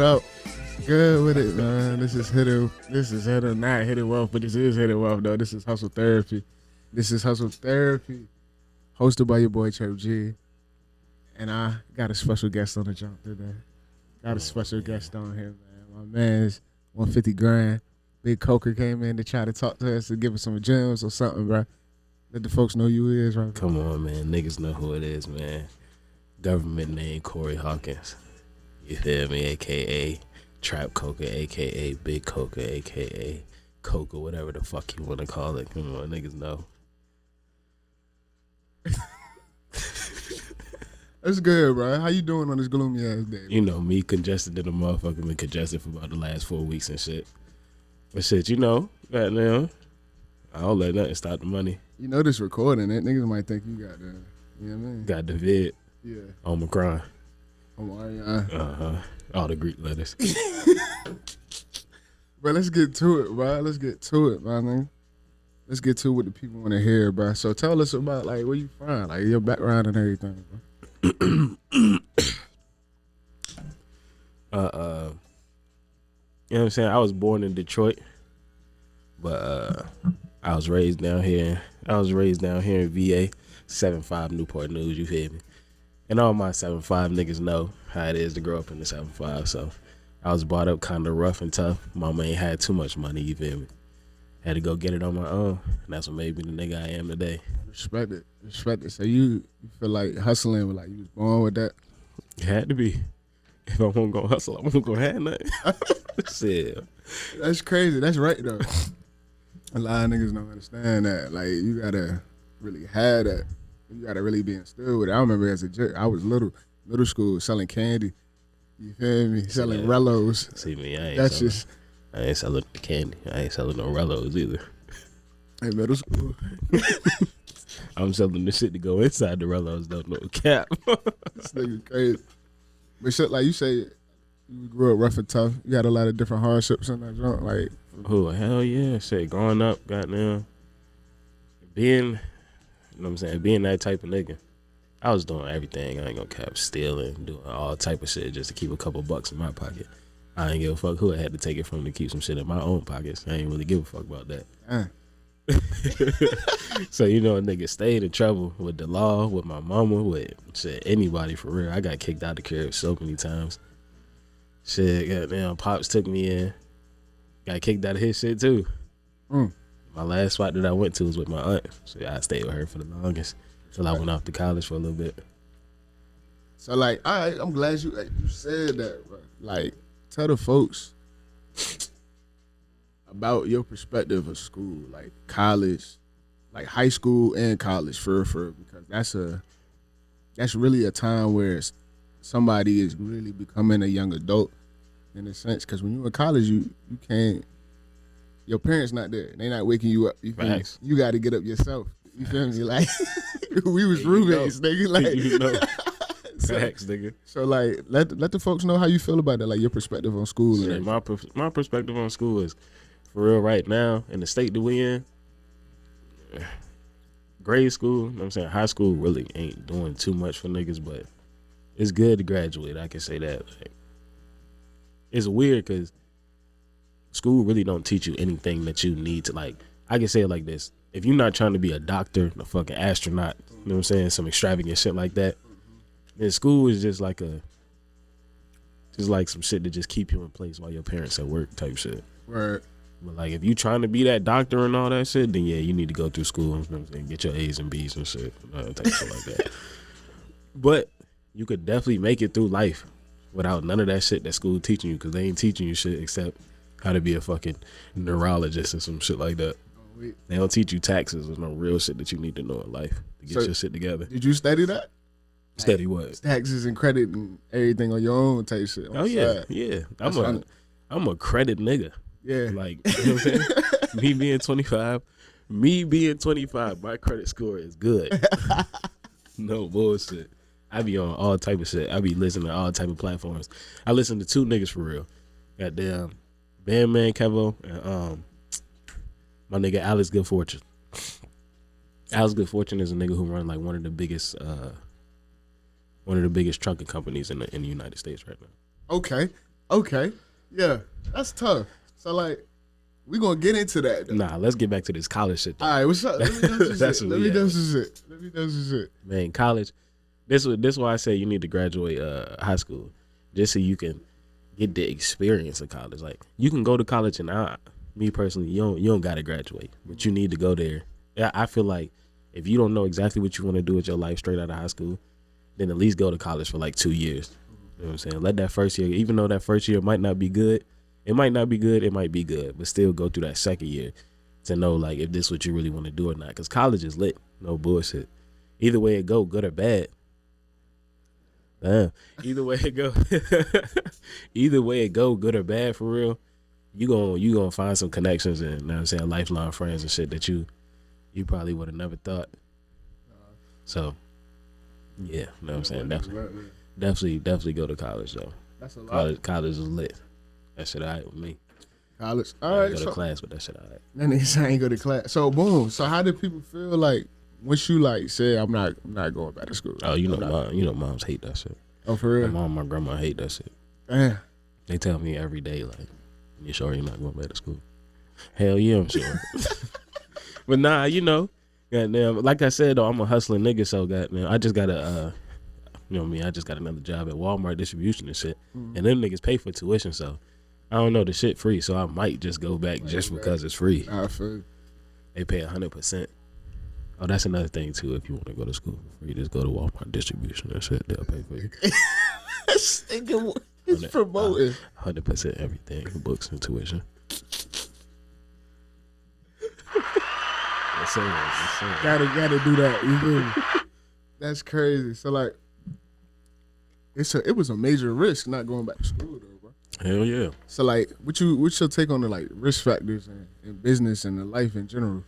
up? Good with it, man. This is Hidden. Not Hidden Wealth, but this is Hidden Wealth, though. This is Hustle Therapy. Hosted by your boy, Chirp G. And I got a special guest on the jump today. Got a special guest on here, man. My man's 150 grand. Big Kokaa came in to try to talk to us and give us some gems or something, bro. Let the folks know who he is, right? Come on, man. Niggas know who it is, man. Government name Corey Hawkins. You feel me? AKA Trap Kokaa, AKA Big Kokaa, AKA Kokaa, whatever the fuck you want to call it. Come on, niggas know. That's good, bro. How you doing on this gloomy ass day? You know, me congested in the motherfucker, been congested for about the last 4 weeks and shit. But shit, you know, goddamn, I don't let nothing stop the money. You know this recording, it niggas might think you got the, you know what I mean? Got the vid. Yeah. Omicron. Uh-huh. All the Greek letters. But let's get to it, bro. Let's get to it, man. Let's get to what the people want to hear, bro. So tell us about, like, where you from, like, your background and everything, bro. You know what I'm saying? I was born in Detroit, but I was raised down here. In VA, 7-5 Newport News, you feel me? And all my 7-5 niggas know how it is to grow up in the 7-5, so I was brought up kind of rough and tough. Mama ain't had too much money, you feel me? Had to go get it on my own, and that's what made me the nigga I am today. Respect it. So you feel like hustling, like you was born with that? It had to be. If I wasn't gonna hustle, I wasn't gonna have nothing. Shit. That's crazy. That's right, though. A lot of niggas don't understand that. Like, you gotta really have that. You gotta really be instilled with it. I remember as a jerk, I was middle school selling candy. You feel me? Selling Rellos. See me, I ain't selling the candy. I ain't selling no Rellos either. In middle school. I'm selling the shit to go inside the Rellos, though, no cap. This nigga crazy. But shit, like you say, you grew up rough and tough. You had a lot of different hardships in that joint, like. Oh, hell yeah. Shit, growing up, goddamn. Being, you know what I'm saying, being that type of nigga, I was doing everything. I ain't gonna cap, stealing, doing all type of shit just to keep a couple bucks in my pocket. I ain't give a fuck who I had to take it from to keep some shit in my own pockets. I ain't really give a fuck about that. So, you know, a nigga stayed in trouble with the law, with my mama, with shit, anybody for real. I got kicked out the crib so many times. Shit, goddamn, Pops took me in. Got kicked out of his shit too. My last spot that I went to was with my aunt. So I stayed with her for the longest till I went off to college for a little bit. So, like, all right, I'm glad you said that, bro. Like, tell the folks about your perspective of school, like college, like high school and college, for because that's really a time where somebody is really becoming a young adult in a sense. Because when you're in college, you can't. Your parents not there. They not waking you up. You feel me? You got to get up yourself. You feel me? Like we was roommates, nigga. Like you know. Facts, nigga. So like, let the folks know how you feel about that, like your perspective on school. Yeah, my perspective on school is, for real, right now in the state that we in, grade school, you know what I'm saying, high school really ain't doing too much for niggas, but it's good to graduate. I can say that. Like, it's weird because school really don't teach you anything that you need to, like, I can say it like this. If you're not trying to be a doctor, a fucking astronaut, you know what I'm saying, some extravagant shit like that, then school is just like some shit to just keep you in place while your parents at work type shit. Right. But like, if you trying to be that doctor and all that shit, then yeah, you need to go through school, you know what I'm saying, get your A's and B's and shit, type shit like that. But you could definitely make it through life without none of that shit that school teaching you, because they ain't teaching you shit except how to be a fucking neurologist or some shit like that. They don't teach you taxes or no real shit that you need to know in life to get your shit together. Did you study that? Study what? Taxes and credit and everything on your own type shit. Oh yeah, yeah. I'm a credit nigga. Yeah. Like, you know what I'm saying? Me being 25, my credit score is good. No bullshit. I be on all type of shit. I be listening to all type of platforms. I listen to two niggas for real. Goddamn Bandman Kevo and my nigga Alex Good Fortune. Alex Good Fortune is a nigga who run like one of the biggest trucking companies in the United States right now. Okay. Okay. Yeah, that's tough. So like, we gonna get into that. Though. Nah, let's get back to this college shit. Though. All right, what's up? Let me know some That's shit. what Let me we know at. some shit. Man, college. This why I say you need to graduate high school, just so you can get the experience of college. Like you can go to college and me personally, you don't gotta graduate, but you need to go there. Yeah, I feel like if you don't know exactly what you want to do with your life straight out of high school, then at least go to college for like 2 years. You know what I'm saying? Let that first year, even though that first year might not be good, it might not be good, it might be good, but still go through that second year to know like if this is what you really want to do or not. Because college is lit, no bullshit. Either way it go, good or bad. Damn. Either way it go, either way it go, good or bad for real. You gonna find some connections and you know what I'm saying, lifelong friends and shit that you probably would have never thought. So, yeah, you know what I'm saying. Definitely go to college though. That's a lot. College is lit. That shit alright with me. College. I All right. go to So, class, but that shit alright. that nigga say I ain't go to class. So boom. So how did people feel like once you like said I'm not going back to school? Oh, you know, moms hate that shit. Oh, for real? My mom, my grandma hate that shit. Damn. They tell me every day like, "You sure you're not going back to school?" Hell yeah, I'm sure. But nah, you know, goddamn. Like I said though, I'm a hustling nigga, so goddamn, I just got a, you know what I mean? I just got another job at Walmart distribution and shit, and them niggas pay for tuition, so I don't know, the shit free, so I might just go back just because it's free. I feel. They pay 100%. Oh, that's another thing too. If you want to go to school for free, just go to Walmart distribution and shit. They'll pay for you. This nigga is promoting 100% everything, books and tuition. Yes, sir. Gotta do that. You feel me? That's crazy. So like, it was a major risk not going back to school though, bro. Hell yeah. So like, what's your take on the like risk factors in business and the life in general?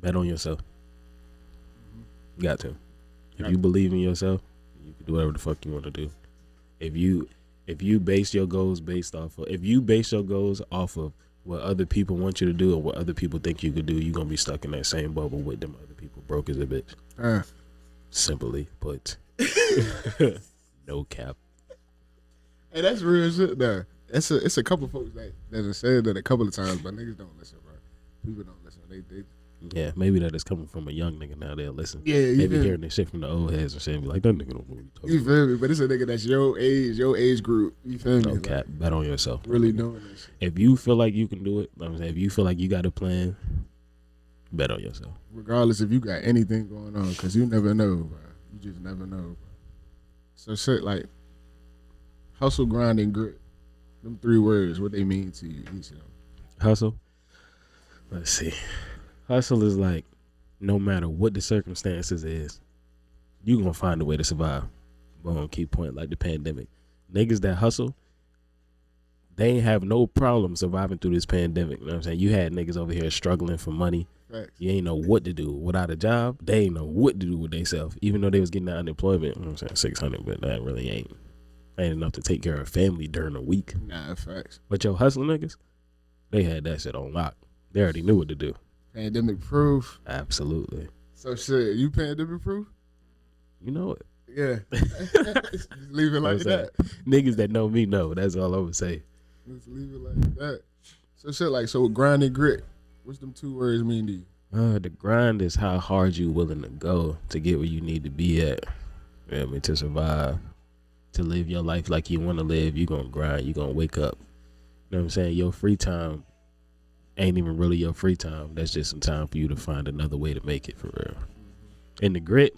Bet on yourself. You got to. If you believe in yourself, you can do whatever the fuck you want to do. If you base your goals off of what other people want you to do or what other people think you could do, you're gonna be stuck in that same bubble with them other people broke as a bitch. Simply put. No cap. Hey, that's real shit though. It's a couple folks that have said that a couple of times, but niggas don't listen, bro. People don't listen. They Yeah, maybe that is coming from a young nigga now. They'll listen. Yeah, you maybe feel hearing this shit from the old heads and shit and be like, that nigga don't know what you talking You about. feel me? But it's a nigga that's your age group. You feel me? No cap. Bet on yourself. Really doing this shit. If you feel like you can do it, I'm saying, if you feel like you got a plan, bet on yourself. Regardless if you got anything going on, because you never know, bro. You just never know, bro. So shit like hustle, grind, and grit. Them 3 words, what they mean to you, each of them. Hustle. Let's see. Hustle is like, no matter what the circumstances is, you gonna find a way to survive. Boom, key point, like the pandemic. Niggas that hustle, they ain't have no problem surviving through this pandemic. You know what I'm saying? You had niggas over here struggling for money. Facts. You ain't know what to do. Without a job, they ain't know what to do with themselves. Even though they was getting that unemployment, you know what I'm saying, 600, but that really ain't enough to take care of family during a week. Nah, facts. But your hustling niggas, they had that shit on lock. They already knew what to do. Pandemic proof. Absolutely. So shit, you pandemic proof? You know it. Yeah. Just leave it like that. Niggas that know me know. That's all I would say. Just leave it like that. So grind and grit. What's them 2 words mean to you? The grind is how hard you willing to go to get where you need to be at. You know what I mean? To survive. To live your life like you want to live. You gonna grind. You gonna wake up. You know what I'm saying? Your free time ain't even really your free time. That's just some time for you to find another way to make it for real. And the grit,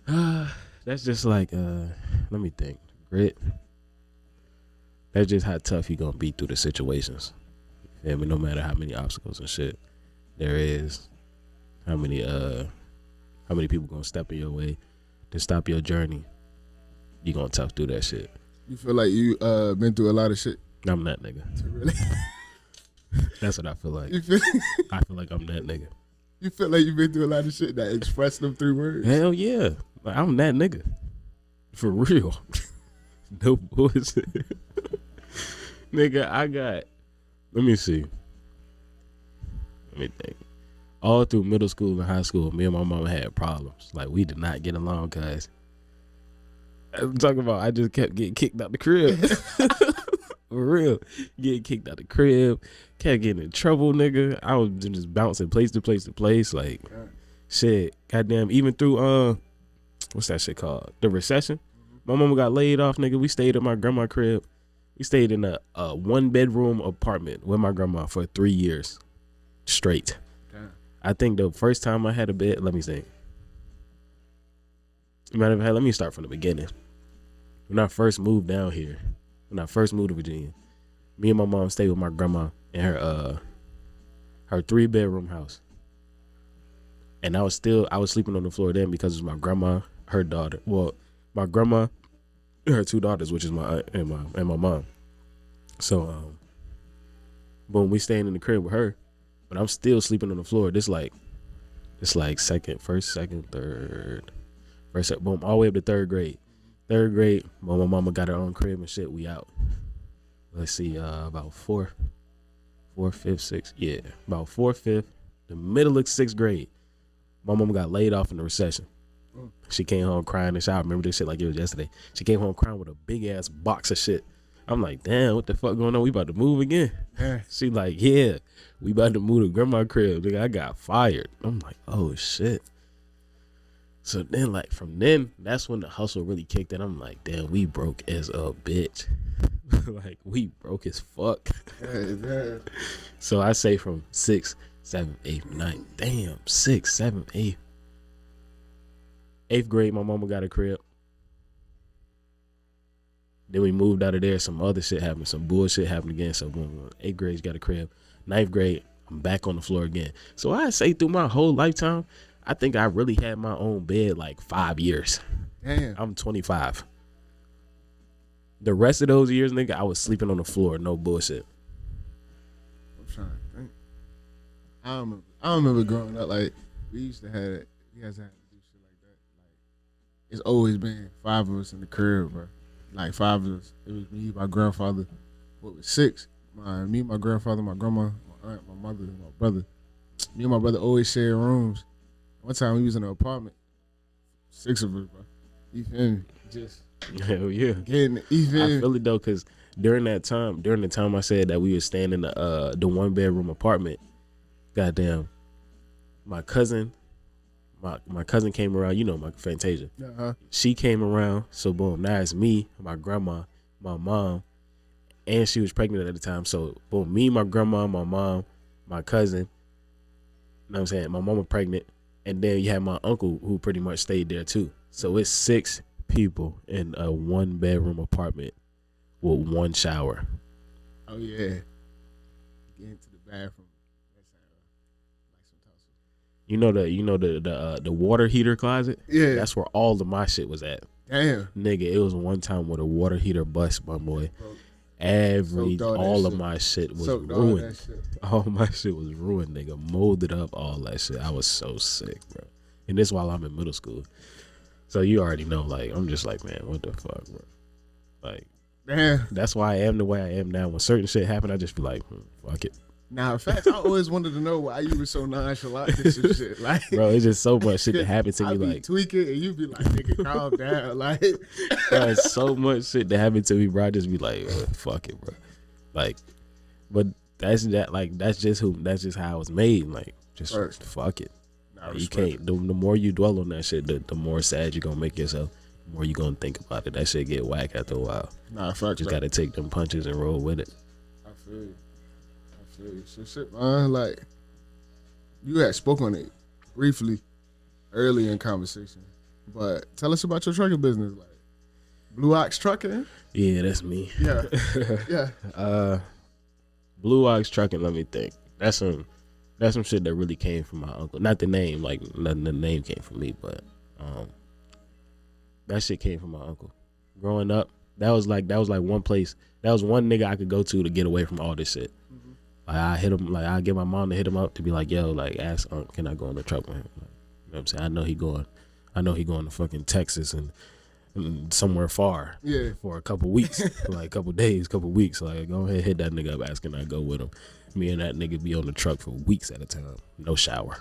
that's just like, let me think. Grit, that's just how tough you gonna be through the situations. I mean, no matter how many obstacles and shit there is, how many people gonna step in your way to stop your journey, you gonna tough through that shit. You feel like you been through a lot of shit? I'm that nigga. Really? That's what I feel like. You feel I feel like I'm that nigga. You feel like you've been through a lot of shit that express them 3 words? Hell yeah. Like, I'm that nigga. For real. No bullshit. Nigga, let me see. Let me think. All through middle school and high school, me and my mama had problems. Like, we did not get along because I'm talking about I just kept getting kicked out the crib. For real. Getting kicked out the crib. Kept getting in trouble, nigga. I was just bouncing place to place to place. Like, shit. Goddamn. Even through, what's that shit called? The recession. My mama got laid off, nigga. We stayed at my grandma's crib. We stayed in a 1-bedroom apartment with my grandma for 3 years straight. Damn. I think the first time I had a bed, let me think. Matter of fact, let me start from the beginning. When I first moved down here, when I first moved to Virginia, me and my mom stayed with my grandma in her 3-bedroom house. And I was sleeping on the floor then because it was my grandma, her daughter. Well, my grandma, her 2 daughters, which is my aunt and my mom. So, boom, we staying in the crib with her, but I'm still sleeping on the floor. This like first, second, third, boom, all the way up to 3rd grade. 3rd grade, well, my mama got her own crib and shit. We out. Let's see, about 4th, 5th, 6th. Yeah, about 4th, 5th, the middle of 6th grade. My mama got laid off in the recession. She came home crying and shit. I remember this shit like it was yesterday. She came home crying with a big ass box of shit. I'm like, damn, what the fuck going on? We about to move again. She like, yeah, we about to move to grandma's crib. Nigga, I got fired. I'm like, oh shit. So then, like, from then, that's when the hustle really kicked in. I'm like, damn, we broke as a bitch. Like, we broke as fuck. So I say from 6, 7, 8, 9. Damn, 6, 7, 8. 8th grade, my mama got a crib. Then we moved out of there. Some other shit happened. Some bullshit happened again. So 8th grade, got a crib. 9th grade, I'm back on the floor again. So I say through my whole lifetime, I think I really had my own bed like 5 years. Damn. I'm 25. The rest of those years, nigga, I was sleeping on the floor. No bullshit. I'm trying to think. I don't remember growing up. Like, we used to have it. You guys had to do shit like that. Like, it's always been 5 of us in the crib, bro. Like 5 of us. It was me, my grandfather. What was 6? Me, my grandfather, my grandma, my aunt, my mother, and my brother. Me and my brother always shared rooms. One time we was in an apartment, 6 of us, bro. You feel me? Just hell yeah. getting it. You feel me? I feel it though, cause during the time I said that we were staying in the 1-bedroom apartment, goddamn, my cousin came around. You know, my Fantasia. Uh-huh. She came around. So boom, now it's me, my grandma, my mom, and she was pregnant at the time. So boom, me, my grandma, my mom, my cousin. You know what I'm saying? My mama pregnant. And then you had my uncle who pretty much stayed there too. So it's 6 people in a 1-bedroom apartment with 1 shower. Oh yeah. Get into the bathroom. You know the water heater closet? Yeah. That's where all of my shit was at. Damn. Nigga, it was one time where the water heater bust, my boy. Bro. All of my shit was ruined. All my shit was ruined, nigga. Molded up, all that shit. I was so sick, bro. And this while I'm in middle school. So you already know, like, I'm just like, man, what the fuck, bro? Like, damn. That's why I am the way I am now. When certain shit happen, I just be like, fuck it. Now, in fact, I always wanted to know why you were so nonchalant and some shit. Like, bro, it's just so much shit that happened to me. I be like tweaking, and you be like, nigga, calm down. Like, bro, it's so much shit that happened to me, bro. I just be like, fuck it, bro. Like, but that's just how I was made. Like, just fuck it. Like, you can't. The more you dwell on that shit, the more sad you're gonna make yourself. The more you gonna think about it. That shit get whack after a while. Nah, fuck. Just gotta take them punches and roll with it. I feel you. So shit, man. Like, you had spoke on it briefly early in conversation, but tell us about your trucking business, like Blue Ox Trucking. Yeah, that's me. Yeah, yeah. Blue Ox Trucking. Let me think. That's some shit that really came from my uncle. Not the name, like the name came from me, but that shit came from my uncle. Growing up, that was like one place. That was one nigga I could go to get away from all this shit. Mm-hmm. Like I hit him, like I get my mom to hit him up to be like, yo, like ask Unc, can I go on the truck with him? Like, you know what I'm saying? I know he going to fucking Texas and somewhere far. Yeah. For a couple weeks, like a couple days, couple weeks. Like go ahead, hit that nigga up, ask can I go with him. Me and that nigga be on the truck for weeks at a time. No shower.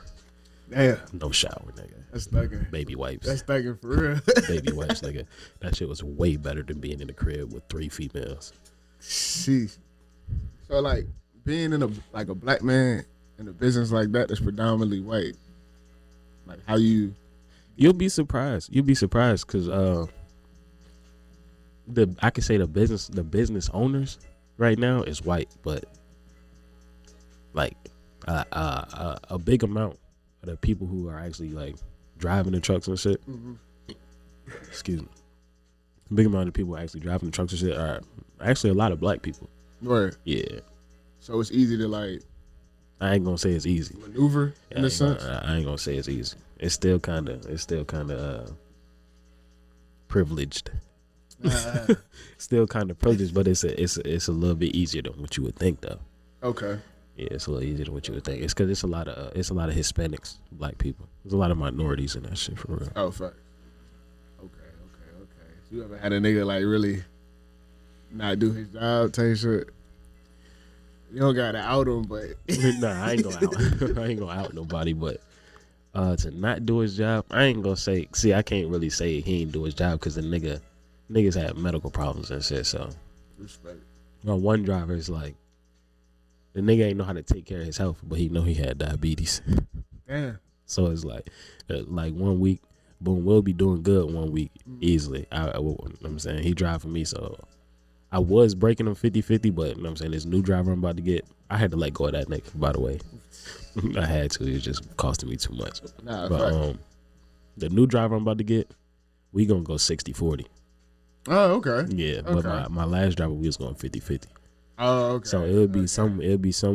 Damn, No shower, nigga. that's thugging. Baby wipes. That's thugging for real. Baby wipes, nigga. That shit was way better than being in the crib with 3 females. Sheesh. So like being in a black man in a business like that that's predominantly white, like how you You'll be surprised. You'll be surprised because I could say the business owners right now is white, but like a big amount of the people who are actually like driving the trucks and shit. Mm-hmm. Excuse me. A big amount of people actually driving the trucks and shit are actually a lot of black people. right. Yeah, So it's easy to like I ain't gonna say it's easy. maneuver in a sense. I ain't gonna say it's easy. It's still kind of privileged. Still kind of privileged, but it's a little bit easier than what you would think, though. Okay. Yeah, it's a little easier than what you would think. It's because it's a lot of Hispanics, black people. There's a lot of minorities in that shit for real. Oh, fuck. Okay. So you ever had a nigga like really not do his job type shit? You don't gotta out him, but Nah, I ain't gonna out nobody, but to not do his job, I ain't gonna say. See, I can't really say he ain't do his job because the niggas have medical problems and shit. So, respect. my one driver is like, the nigga ain't know how to take care of his health, but he know he had diabetes. Damn. So it's like 1 week, boom, we'll be doing good 1 week easily. I'm saying he drive for me, so I was breaking him 50-50, but you know what I'm saying this new driver I'm about to get, I had to let go of that nigga, by the way. I had to. It was just costing me too much. Nah, But the new driver I'm about to get, we gonna go 60-40. Oh, okay. Yeah, Okay. but my last driver we was going 50-50. Oh, okay. So it'll be some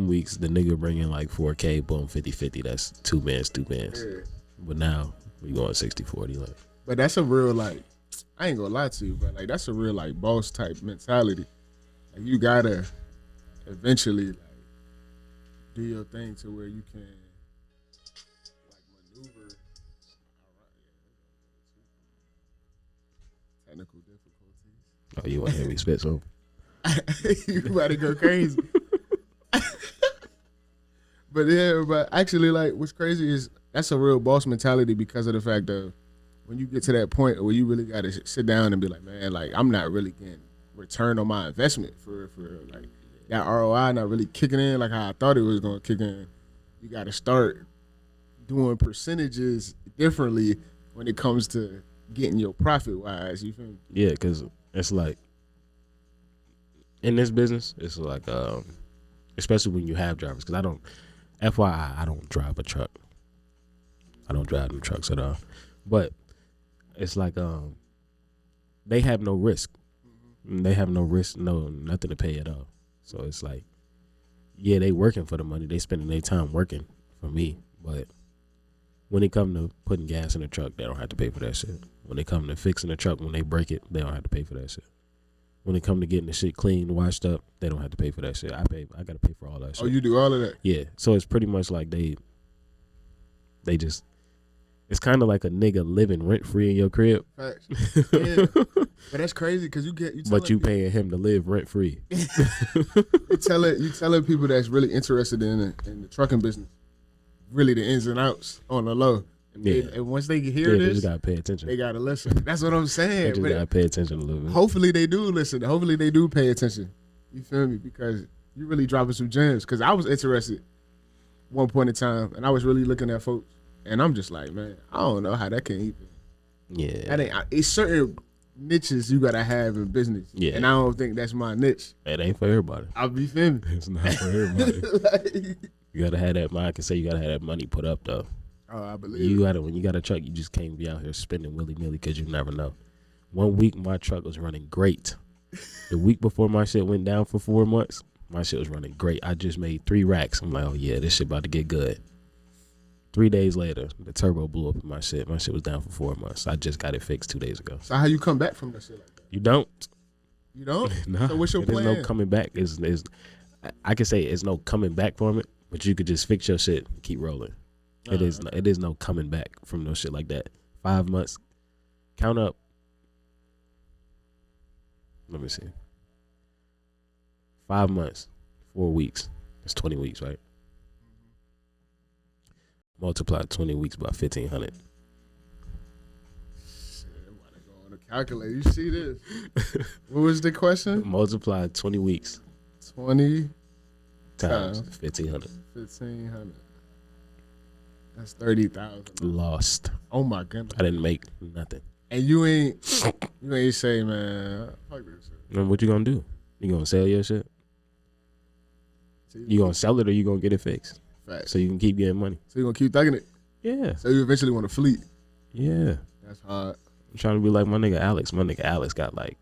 weeks the nigga bring in like 4K, boom, 50-50. That's two bands. Yeah. But now we going 60-40. Like, But that's a real like, I ain't gonna lie to you, but like that's a real like boss type mentality. Like you gotta eventually like do your thing to where you can like maneuver around technical difficulties. oh, you want to hear me spit so? You about to go crazy. But yeah, but actually like what's crazy is that's a real boss mentality because of the fact of when you get to that point where you really gotta sit down and be like, man, like I'm not really getting return on my investment for like that ROI not really kicking in like how I thought it was gonna kick in. You gotta start doing percentages differently when it comes to getting your profit wise. You feel me? Yeah, because it's like in this business, it's like especially when you have drivers. Because FYI, I don't drive a truck. I don't drive them trucks at all. But it's like they have no risk. They have no risk, nothing to pay at all. So it's like, yeah, they working for the money. They spending their time working for me. But when it come to putting gas in the truck, they don't have to pay for that shit. When it come to fixing the truck, when they break it, they don't have to pay for that shit. When it come to getting the shit clean, washed up, they don't have to pay for that shit. I gotta pay for all that shit. Oh, you do all of that? Yeah. So it's pretty much like they just, it's kind of like a nigga living rent free in your crib. Facts. Yeah. But that's crazy because But you paying him to live rent free. you telling people that's really interested in the trucking business, really the ins and outs on the low. And once they hear They this, just gotta pay attention. they gotta listen. That's what I'm saying. They just But gotta pay attention a little bit. hopefully they do listen. Hopefully they do pay attention. You feel me? Because you really dropping some gems. Because I was interested one point in time, and I was really looking at folks, and I'm just like, man, I don't know how that can even. Yeah. It's certain niches you gotta have in business. Yeah. And I don't think that's my niche. It ain't for everybody. I'll be feel me. It's not for everybody. Like, You gotta have that mind. I can say you gotta have that money put up though. oh, I believe When you got a truck, you just can't be out here spending willy-nilly because you never know. 1 week my truck was running great. The week before my shit went down for 4 months, my shit was running great. I just made 3 racks. I'm like, oh yeah, this shit about to get good. 3 days later, the turbo blew up in my shit. My shit was down for 4 months. I just got it fixed 2 days ago. So how you come back from that shit like that? You don't. You don't? No. So what's your plan? There's no coming back. I can say it's no coming back from it, but you could just fix your shit and keep rolling. It is no coming back from no shit like that. 5 months. Count up. Let me see. 5 months, 4 weeks. That's 20 weeks, right? Multiply 20 weeks by 1,500. Shit, I'm about to go on the calculator. You see this? What was the question? Multiply 20 weeks 20 times times 1,500. 1,500. That's 30,000. Lost. Oh my goodness. I didn't make nothing. And you ain't say, man, fuck this shit. And what you gonna do? You gonna sell your shit? You gonna sell it or you gonna get it fixed? Facts. So you can keep getting money. So you gonna keep thugging it? Yeah. So you eventually want to fleet? Yeah. That's hard. I'm trying to be like my nigga Alex. My nigga Alex got like,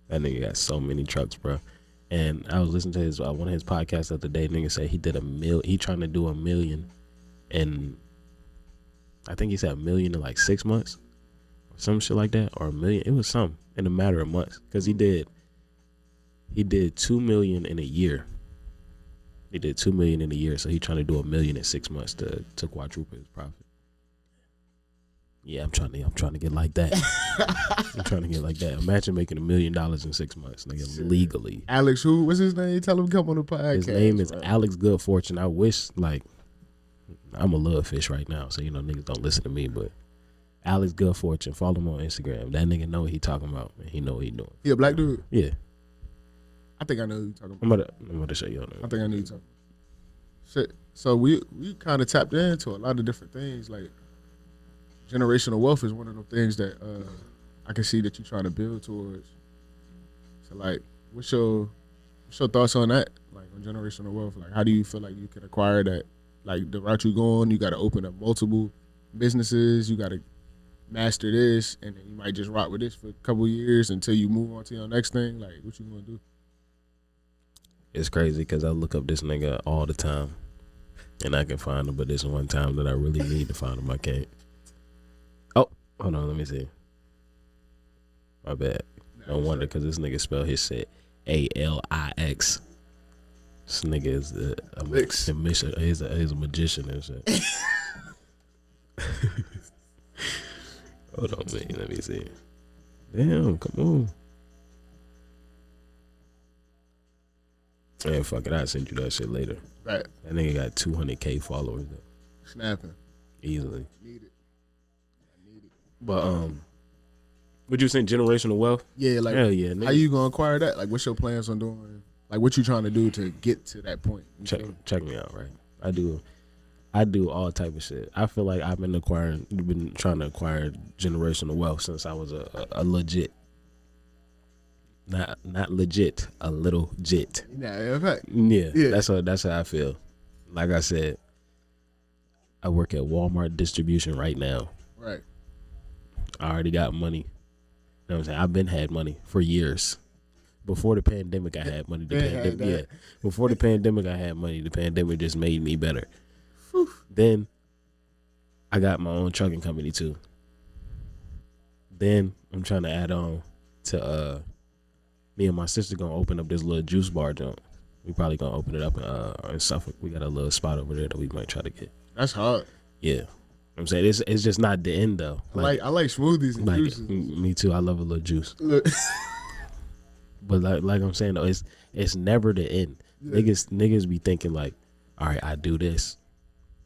that nigga got so many trucks, bro. And I was listening to his one of his podcasts the other day. Nigga said he did he trying to do 1 million, and I think he said 1 million in like 6 months, or some shit like that, or 1 million. It was some in a matter of months, because he did 2 million in a year. He did 2 million in a year, so he trying to do 1 million in 6 months to quadruple his profit. Yeah, I'm trying to get like that. I'm trying to get like that. Imagine making $1 million in 6 months, nigga, legally. Alex, who? What's his name? Tell him to come on the podcast. His name is bro. Alex Good Fortune. I wish, like, I'm a little fish right now, so niggas don't listen to me, but Alex Good Fortune, follow him on Instagram. That nigga know what he talking about, and he know what he doing. He a black dude? Yeah. I think I know who you talking about. I'm about to show you. I think I know who you talking about. Shit. So we kind of tapped into a lot of different things. Like generational wealth is one of the things that I can see that you're trying to build towards. So like, what's your thoughts on that? Like on generational wealth, like how do you feel like you can acquire that? Like the route you going, you got to open up multiple businesses. You got to master this, and then you might just rock with this for a couple of years until you move on to your next thing. Like, what you gonna do? It's crazy because I look up this nigga all the time, and I can find him, but this one time that I really need to find him, I can't. Oh, hold on, let me see. My bad. No wonder, because this nigga spell his shit ALIX. This nigga is a magician and shit. Hold on, man. Let me see. Damn, come on. Man, fuck it. I'll send you that shit later. Right. That nigga got 200K followers though. Snapping. Easily. Need it. But would you say generational wealth? Yeah, like hell yeah. Nigga. How you gonna acquire that? Like, what's your plans on doing? Like, what you trying to do to get to that point? Check me out, right? I do all type of shit. I feel like I've been trying to acquire generational wealth since I was a legit. Not legit, a little jit. Yeah, in fact. Yeah. That's how I feel. Like I said, I work at Walmart distribution right now. Right. I already got money. You know what I'm saying? I've been had money for years. Before the pandemic, I had money. Before the pandemic, I had money. The pandemic just made me better. Whew. Then I got my own trucking company too. Then I'm trying to add on to me and my sister gonna open up this little juice bar joint. We probably gonna open it up in Suffolk. We got a little spot over there that we might try to get. That's hard. Yeah. I'm saying it's just not the end though. I like smoothies and juices. Me too. I love a little juice. Look. But like I'm saying though, it's never the end. Yeah. Niggas be thinking like, all right, I do this.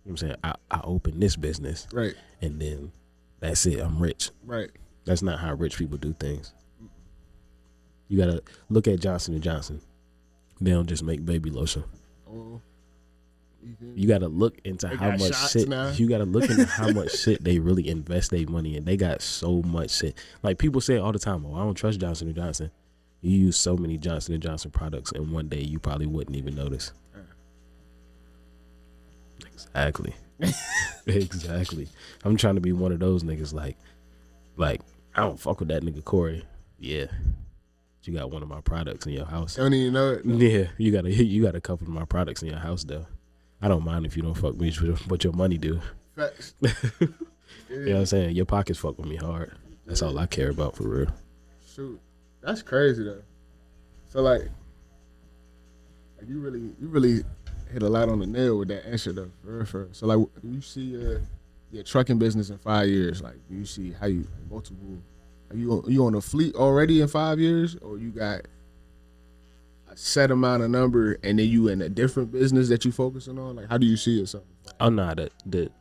You know what I'm saying? I open this business. Right. And then that's it. I'm rich. Right. That's not how rich people do things. You gotta look at Johnson & Johnson. They don't just make baby lotion. Oh. You gotta look into how much shit. Now. You gotta look into how much shit they really invest their money in. They got so much shit. Like people say all the time, "Oh, I don't trust Johnson & Johnson." You use so many Johnson & Johnson products, and one day you probably wouldn't even notice. Exactly. Exactly. I'm trying to be one of those niggas. Like I don't fuck with that nigga Corey. Yeah. You got one of my products in your house. I don't even know it. No. Yeah, you got a couple of my products in your house though. I don't mind if you don't fuck with me, but your money do. Facts. Yeah. You know what I'm saying? Your pockets fuck with me hard. That's all I care about for real. Shoot, that's crazy though. So like you really hit a lot on the nail with that answer though. For real. So like, do you see your trucking business in 5 years? Like, do you see how you multiple? Are you on a fleet already in 5 years, or you got a set amount of number, and then you in a different business that you focusing on? Like, how do you see yourself? Oh no, the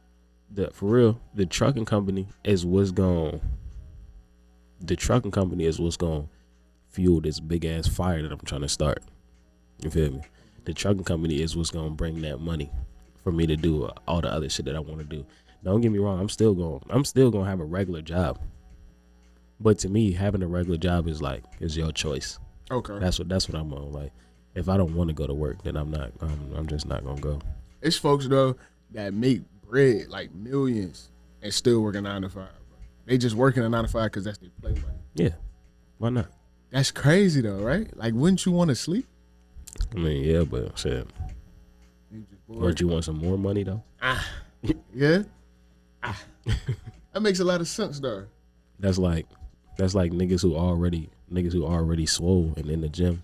for real, the trucking company is what's going. The trucking company is what's going to fuel this big ass fire that I'm trying to start. You feel me? The trucking company is what's going to bring that money for me to do all the other shit that I want to do. Don't get me wrong, I'm still going to have a regular job. But to me, having a regular job is your choice. Okay. That's what I'm on. Like, if I don't want to go to work, then I'm just not going to go. It's folks though that make bread like millions and still working 9 to 5. Bro. They just working a 9 to 5 because that's their play money. Yeah, why not? That's crazy though, right? Like, wouldn't you want to sleep? I mean, yeah, but shit. Don't you want some more money though? Yeah. That makes a lot of sense though. That's like niggas who already swole and in the gym.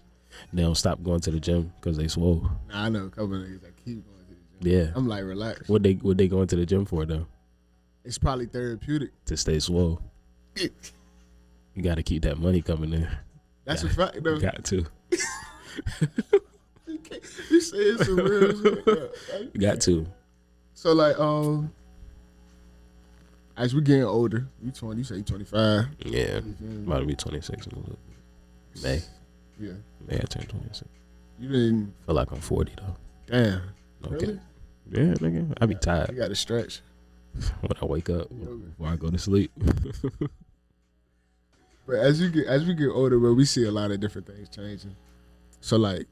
They don't stop going to the gym because they swole. Nah, I know a couple of niggas that keep going to the gym. Yeah. I'm like, relax. What they going to the gym for though? It's probably therapeutic. To stay swole. You got to keep that money coming in. That's a fact though. You got to. You saying some real shit. Like, You got to. so like, as we getting older, you 20, you say you 25. Yeah. About to be 26 in a little bit. May. Yeah. May I turn 26. You didn't. Feel like I'm 40 though. Damn. Okay. Really? Yeah, nigga. I be tired You got to stretch. when I wake up before I go to sleep. But as we get older, bro, we see a lot of different things changing. So like,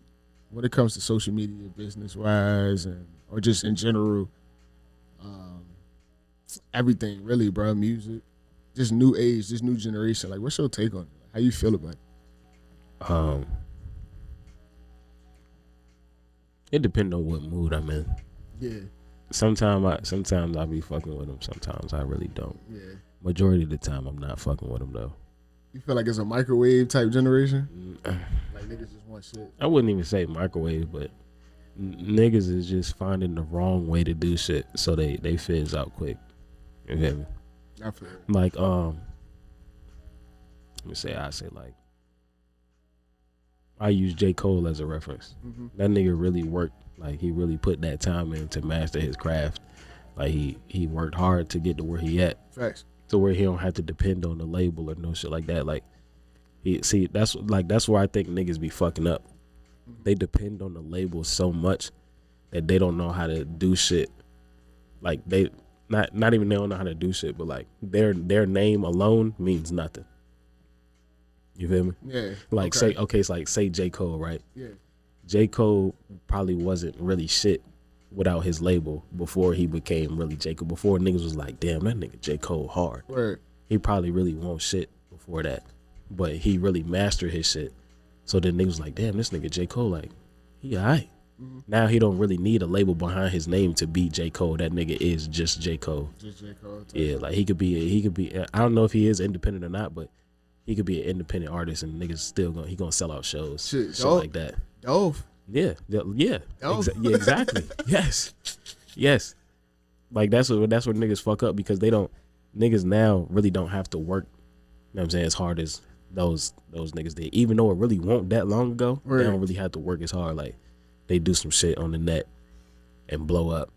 when it comes to social media, business wise, or just in general, everything really, bro, music, just new age, this new generation. Like, what's your take on it? How you feel about it? It depends on what mood I'm in. Yeah. Sometimes I be fucking with them. Sometimes I really don't. Yeah. Majority of the time, I'm not fucking with them though. You feel like it's a microwave type generation? Like niggas just want shit. I wouldn't even say microwave, but niggas is just finding the wrong way to do shit, so they fizz out quick. You feel me? I feel it. Like let me say like I use J. Cole as a reference. Mm-hmm. That nigga really worked. Like, he really put that time in to master his craft. Like, he worked hard to get to where he at. Facts. To where he don't have to depend on the label or no shit like that. Like, that's where I think niggas be fucking up. They depend on the label so much that they don't know how to do shit. Like, they not even they don't know how to do shit, but like their name alone means nothing. You feel me? Yeah. Like, say J. Cole, right? Yeah. J. Cole probably wasn't really shit without his label before he became really J. Cole. Before niggas was like, damn, that nigga J. Cole hard. Word. He probably really won't shit before that. But he really mastered his shit. So then niggas was like, damn, this nigga J. Cole, like, he alright. Mm-hmm. Now he don't really need a label behind his name to be J. Cole. That nigga is just J. Cole. Just J. Cole. Yeah, like he could be I don't know if he is independent or not, but he could be an independent artist and niggas still gonna sell out shows. Shit like that. Dove. Yeah. Yeah, exactly. Yes. Like that's where niggas fuck up, because niggas now really don't have to work, you know what I'm saying, as hard as those niggas did. Even though it really won't that long ago, They don't really have to work as hard. Like, they do some shit on the net and blow up.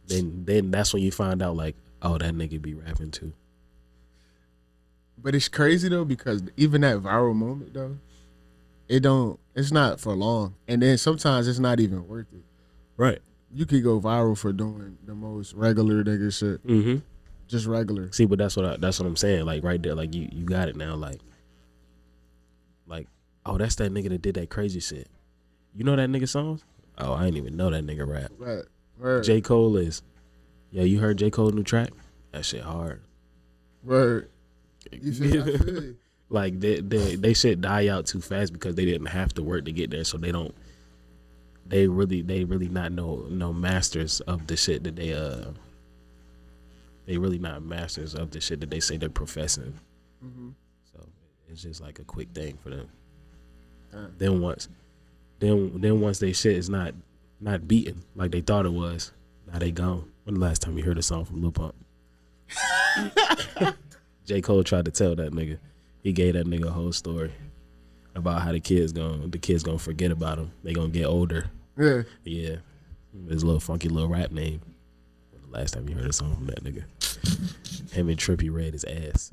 Then that's when you find out, like, oh, that nigga be rapping too. But it's crazy though, because even that viral moment though, it's not for long. And then sometimes it's not even worth it. Right. You could go viral for doing the most regular nigga shit. Mm-hmm. Just regular. See, but that's what I'm saying. Like, right there, like you got it now. Like, oh, that's that nigga that did that crazy shit. You know that nigga songs? Oh, I didn't even know that nigga rap. Right. J. Cole is, yeah, you heard J. Cole new track? That shit hard. Word. You feel I feel you. Like, they shit die out too fast because they didn't have to work to get there, so they really not no masters of the shit that they really not masters of the shit that they say they're professing. Mm-hmm. So it's just like a quick thing for them. Then once they shit is not beaten like they thought it was, now they gone. When the last time you heard a song from Lil Pump? J. Cole tried to tell that nigga. He gave that nigga a whole story about how the kids gonna forget about him. They gonna get older. Yeah. Yeah, his little funky little rap name. The last time you heard a song from that nigga, him and Trippie Redd his ass.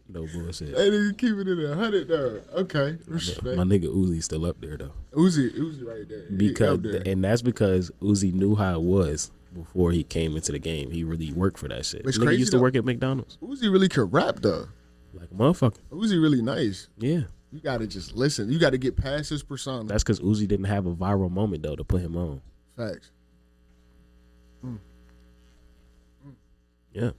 No bullshit. That nigga keeping it 100 though. Okay, respect. My nigga Uzi still up there though. Uzi right there. Because there. and that's because Uzi knew how it was before he came into the game. He really worked for that shit. It's Nigga crazy used to though. work at McDonald's. Uzi really could rap though. Like a motherfucker. Uzi really nice. Yeah. You gotta just listen. You gotta get past his persona. That's because Uzi didn't have a viral moment though to put him on. Facts. Yeah.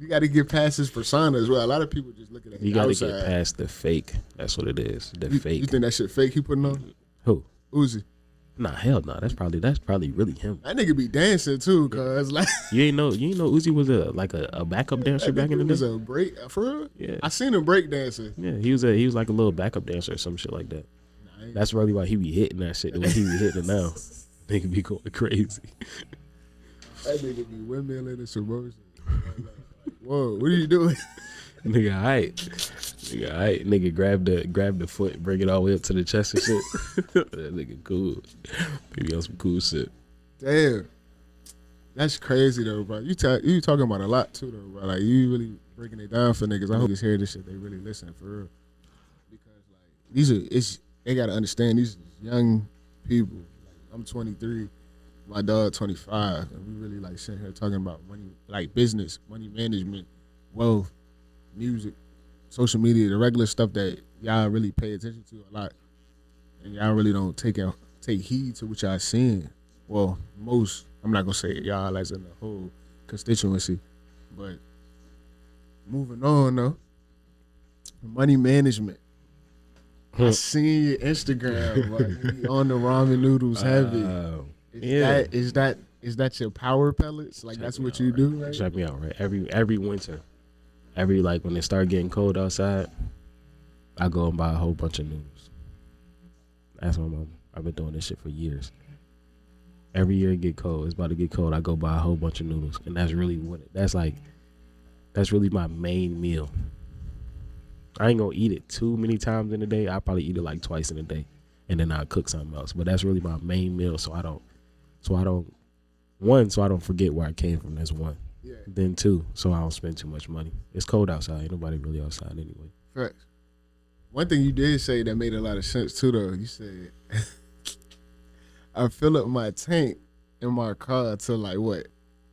You gotta get past his persona as well. A lot of people just look at it. You gotta get past the fake. That's what it is. The fake. You think that shit fake he putting on? Who? Uzi. Nah, hell no. That's probably really him. That nigga be dancing too, cause like You ain't know Uzi was a backup dancer back in the was day. a break for real. Yeah. I seen him break dancing. Yeah, he was like a little backup dancer or some shit like that. That's really why he be hitting that shit the way he be hitting it now. Nigga be going crazy. That nigga be windmilling and some motion. Whoa, what are you doing? Nigga, alright. Nigga, grab the foot, bring it all the way up to the chest and shit. That nigga cool. Maybe on some cool shit. Damn, that's crazy though, bro. You talking about a lot too though, bro. Like you really breaking it down for niggas. I hope niggas hear this shit. They really listen for real. Because like they gotta understand these young people. Like, I'm 23. My dog 25, and we really like sitting here talking about money, like business, money management, wealth, music, social media, the regular stuff that y'all really pay attention to a lot, and y'all really don't take heed to what y'all seeing. Well, most, I'm not gonna say y'all as in the whole constituency, but moving on though, money management. I seen your Instagram, like, you on the ramen noodles heavy. Is that your power pellets? Like, that's what you do, right? Check me out, right? Every winter, like when it start getting cold outside, I go and buy a whole bunch of noodles. That's my mama. I've been doing this shit for years. Every year it get cold. It's about to get cold. I go buy a whole bunch of noodles, and that's really that's really my main meal. I ain't gonna eat it too many times in a day. I probably eat it like twice in a day, and then I'll cook something else. But that's really my main meal, so I don't forget where I came from. That's one. Yeah. Then two, so I don't spend too much money. It's cold outside. Ain't nobody really outside anyway. Facts. One thing you did say that made a lot of sense too, though. You said, I fill up my tank in my car to like what,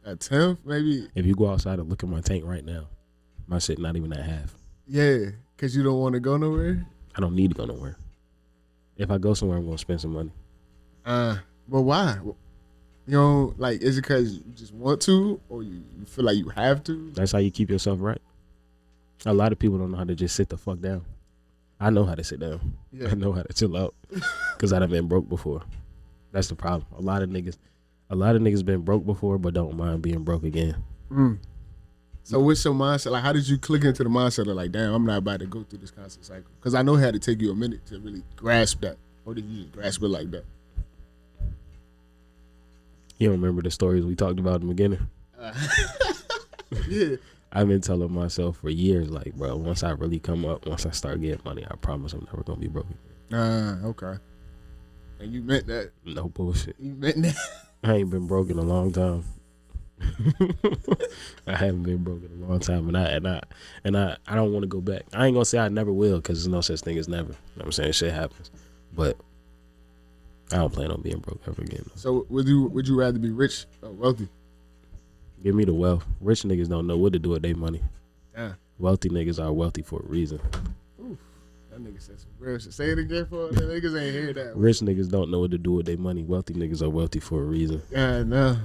a 10th maybe? If you go outside and look at my tank right now, my shit not even at half. Yeah, because you don't want to go nowhere? I don't need to go nowhere. If I go somewhere, I'm going to spend some money. But why? You know, like, is it because you just want to, or you feel like you have to? That's how you keep yourself right. A lot of people don't know how to just sit the fuck down. I know how to sit down. Yeah. I know how to chill out because I done been broke before. That's the problem. A lot of niggas been broke before, but don't mind being broke again. So what's your mindset? Like, how did you click into the mindset of like, damn, I'm not about to go through this constant cycle? Because I know it had to take you a minute to really grasp that. Or did you just grasp it like that? You don't remember the stories we talked about in the beginning? Yeah. I've been telling myself for years, like, bro, once I really come up, once I start getting money, I promise I'm never going to be broke again. Okay. And you meant that? No bullshit. You meant that? I ain't been broke in a long time. I haven't been broke in a long time, and I don't want to go back. I ain't gonna say I never will, because there's no such thing as never. You know what I'm saying? Shit happens, but I don't plan on being broke ever again. So would you rather be rich or wealthy? Give me the wealth. Rich niggas don't know what to do with their money. Yeah. Wealthy niggas are wealthy for a reason. Oof. That nigga said some real shit. Say it again for the niggas ain't hear that. Rich niggas don't know what to do with their money. Wealthy niggas are wealthy for a reason. Yeah, no.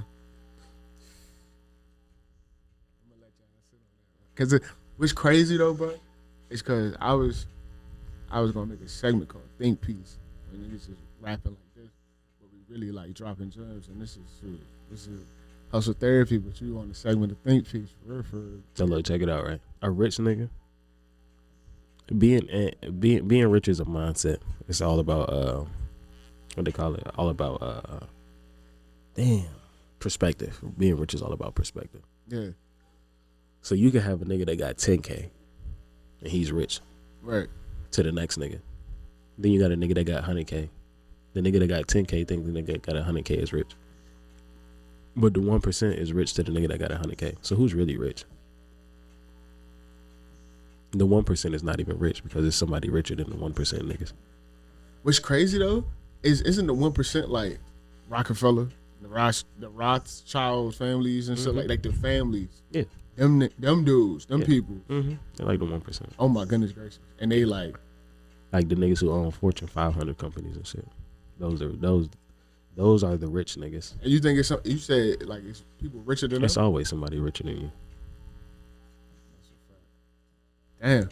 Cause what's crazy though, bro, it's cause I was gonna make a segment called Think Piece, and niggas just rapping like this, but we really like dropping gems, and this is hustle therapy, but you on the segment of Think Piece for real. So look, check it out, right? A rich nigga, being rich is a mindset. It's all about what they call it, all about perspective. Being rich is all about perspective. Yeah. So you can have a nigga that got 10K and he's rich Right. to the next nigga. Then you got a nigga that got 100K. The nigga that got 10K thinks the nigga that got 100K is rich. But the 1% is rich to the nigga that got 100K. So who's really rich? The 1% is not even rich because it's somebody richer than the 1% niggas. What's crazy though isn't the 1% like Rockefeller, the Rothschild families and shit like the families. Yeah. Them dudes, them people. Mm-hmm. They're like the 1%. Oh my goodness gracious! And they like the niggas who own Fortune 500 companies and shit. Those are the rich niggas. And you think you said like it's people richer than It's them? always somebody richer than you. Damn.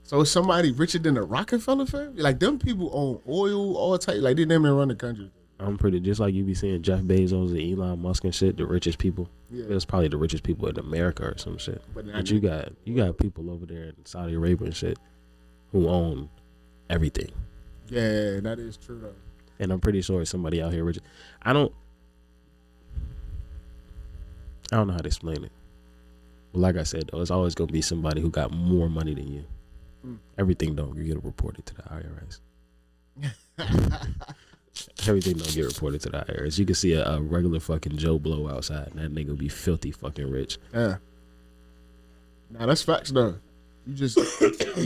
So it's somebody richer than the Rockefeller family? Like them people own oil, all type. Like they never run the country. I'm pretty just like you be seeing Jeff Bezos and Elon Musk and shit, the richest people. Yeah. It's probably the richest people in America or some shit. But you got people over there in Saudi Arabia and shit who own everything. Yeah, that is true though. And I'm pretty sure it's somebody out here rich. I don't know how to explain it. But like I said though, it's always gonna be somebody who got more money than you. Everything don't get reported to the IRS. Everything don't get reported to the IRS. You can see a regular fucking Joe Blow outside, and that nigga will be filthy fucking rich. Yeah. Nah, that's facts though. You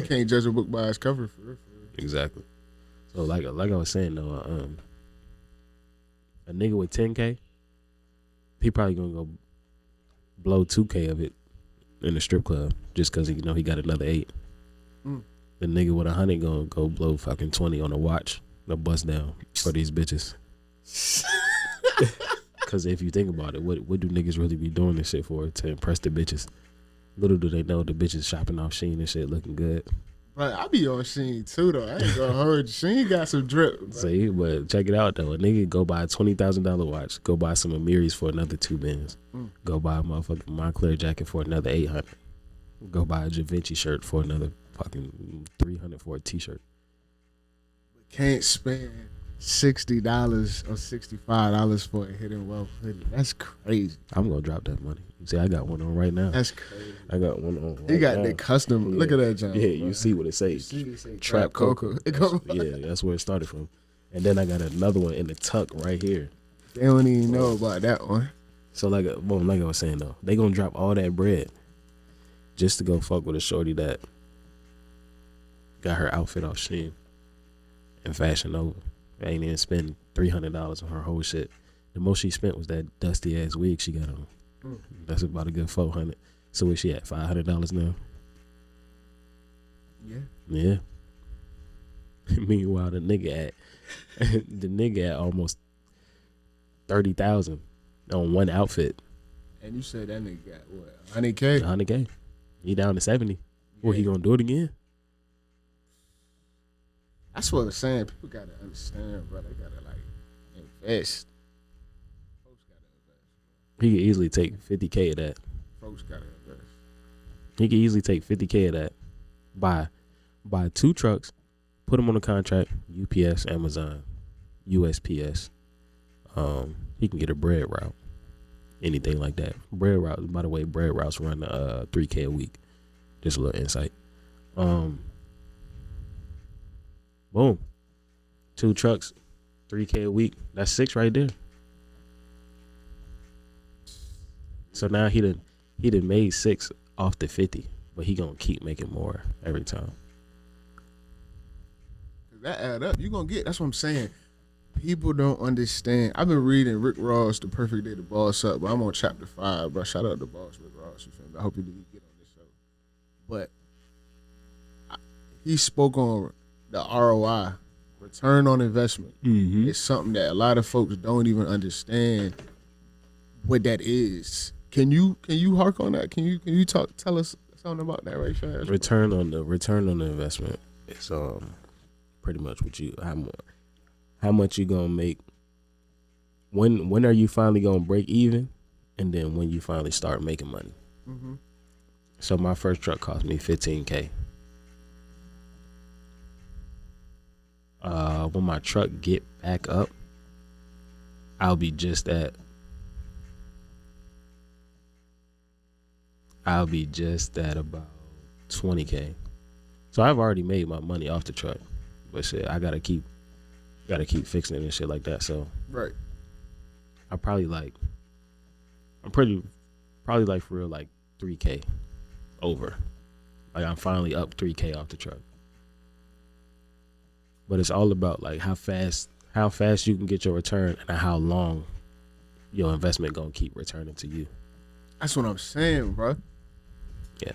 can't judge a book by its cover for real. Exactly. So like I was saying though, a nigga with 10K, he probably gonna go blow 2K of it in the strip club just because he got another 8. The nigga with 100 gonna go blow fucking 20 on a watch, a bust down for these bitches. Because if you think about it, what do niggas really be doing this shit for? To impress the bitches. Little do they know the bitches shopping off Shein and shit looking good. But I be on Shein too though. I ain't gonna hold you. Shein got some drip. Bro. See, but check it out though. A nigga go buy a $20,000 watch. Go buy some Amiris for another 2 bins. Go buy a motherfucking Moncler jacket for another 800. Go buy a Givenchy shirt for another fucking 300 for a t-shirt. Can't spend $60 or $65 for a hidden wealth hoodie. That's crazy. I'm gonna drop that money. You see, I got one on right now. That's crazy. I got one on. Right You got now. the custom. Look at that, John. Yeah, bro. you see what it says. Trap Kokaa. Kokaa. Yeah, that's where it started from. And then I got another one in the tuck right here. They don't even know about that one. So like I was saying though, they gonna drop all that bread just to go fuck with a shorty that got her outfit off Shein and Fashion Nova. I ain't even spend $300 on her whole shit. The most she spent was that dusty ass wig she got on. That's about a good $400. So where she at? $500 now. Yeah. Meanwhile, the nigga at almost 30,000 on one outfit. And you said that nigga got what? 100K? 100K. He down to 70. Well, he gonna do it again? That's what I'm saying. People gotta understand, bro. They gotta like invest. Folks gotta invest. He could easily take 50K of that. Folks gotta invest. He could easily take 50K of that. Buy 2 trucks, put them on a contract. UPS, Amazon, USPS. He can get a bread route. Anything like that. Bread route. By the way, bread routes run $3K a week. Just a little insight. Boom. 2 trucks, $3K a week. That's 6 right there. So now he done made 6 off the 50, but he gonna keep making more every time. That add up. You gonna get. That's what I'm saying. People don't understand. I've been reading Rick Ross, The Perfect Day to Boss Up, but I'm on chapter 5, bro. Shout out to Boss Rick Ross. You feel me? I hope you get on this show. But he spoke on the ROI, return on investment. It's something that a lot of folks don't even understand what that is. Can you hark on that? Can you tell us something about that right fast? Return on the investment is pretty much what how much you gonna make. When are you finally gonna break even, and then when you finally start making money. So my first truck cost me $15K. When my truck get back up, I'll be just at I'll be just at about 20K. So I've already made my money off the truck, but shit, I gotta keep fixing it and shit like that. So Right. I probably like, probably like for real like 3K over. Like I'm finally up 3K off the truck. But it's all about like how fast you can get your return and how long your investment gonna keep returning to you. That's what I'm saying, bro. Yeah.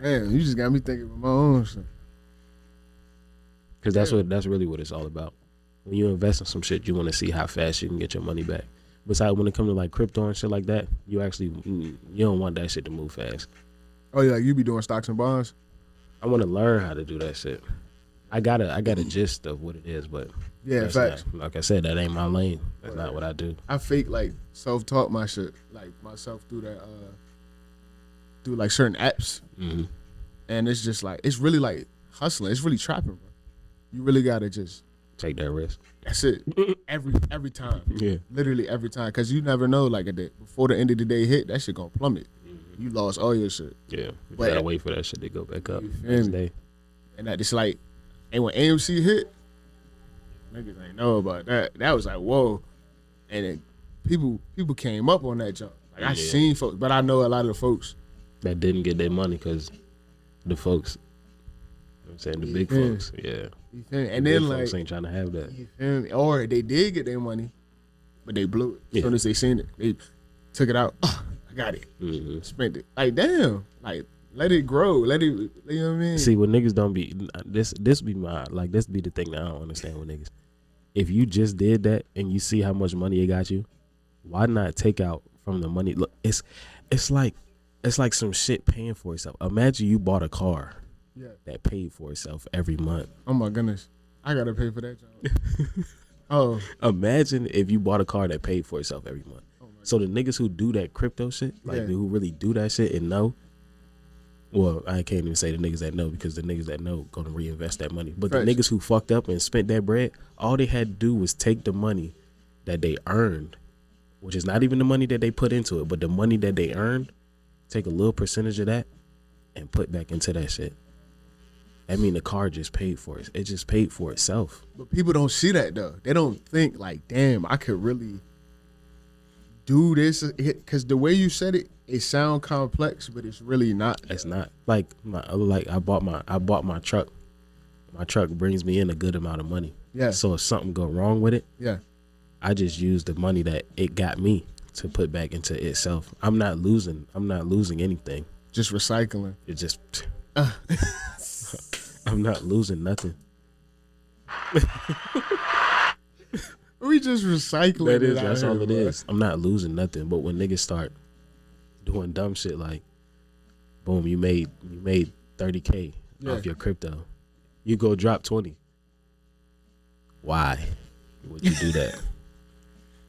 Damn, you just got me thinking about my own shit. Because that's really what it's all about. When you invest in some shit, you want to see how fast you can get your money back. Besides, when it comes to like crypto and shit like that, you don't want that shit to move fast. Oh yeah, you be doing stocks and bonds? I want to learn how to do that shit. I got a gist of what it is, but Yeah, facts. Like I said, that ain't my lane. That's not what I do. I fake like self-taught my shit, like myself through that, through like certain apps, and it's just like it's really like hustling. It's really trapping, bro. You really gotta just take that risk. That's it. every time. Yeah, literally every time, because you never know. Like before the end of the day hit, that shit gonna plummet. You lost all your shit. Yeah, you gotta wait for that shit to go back up next day. And that it's like, and when AMC hit, niggas ain't know about that. That was like whoa, and then people came up on that jump. Like I seen folks, but I know a lot of the folks that didn't get their money because the folks, you know what I'm saying, the big folks, yeah. You feel me? And then like folks ain't trying to have that. You feel me? Or they did get their money, but they blew it. As soon as they seen it, they took it out. Oh, I got it. Spent it. Like damn. Like let it grow. Let it. You know what I mean? See, what niggas don't be this be the thing that I don't understand with niggas. If you just did that and you see how much money it got you, why not take out from the money? Look, it's like some shit paying for itself. Imagine you bought a car that paid for itself every month. Oh my goodness, I gotta pay for that job. Oh, imagine if you bought a car that paid for itself every month. So the niggas who do that crypto shit, like who really do that shit and know, well, I can't even say the niggas that know because the niggas that know gonna reinvest that money. But the niggas who fucked up and spent that bread, all they had to do was take the money that they earned, which is not even the money that they put into it, but the money that they earned, take a little percentage of that and put back into that shit. I mean, the car just paid for it. It just paid for itself. But people don't see that though. They don't think like, damn, I could really do this, because the way you said it, it sound complex, but it's really not. It's not. Like I bought my truck. My truck brings me in a good amount of money. Yeah. So if something go wrong with it, I just use the money that it got me to put back into itself. I'm not losing anything. Just recycling. It just I'm not losing nothing. We just recycling. That's all it is. I'm not losing nothing. But when niggas start doing dumb shit like, boom, you made 30K off your crypto, you go drop 20. Why would you do that?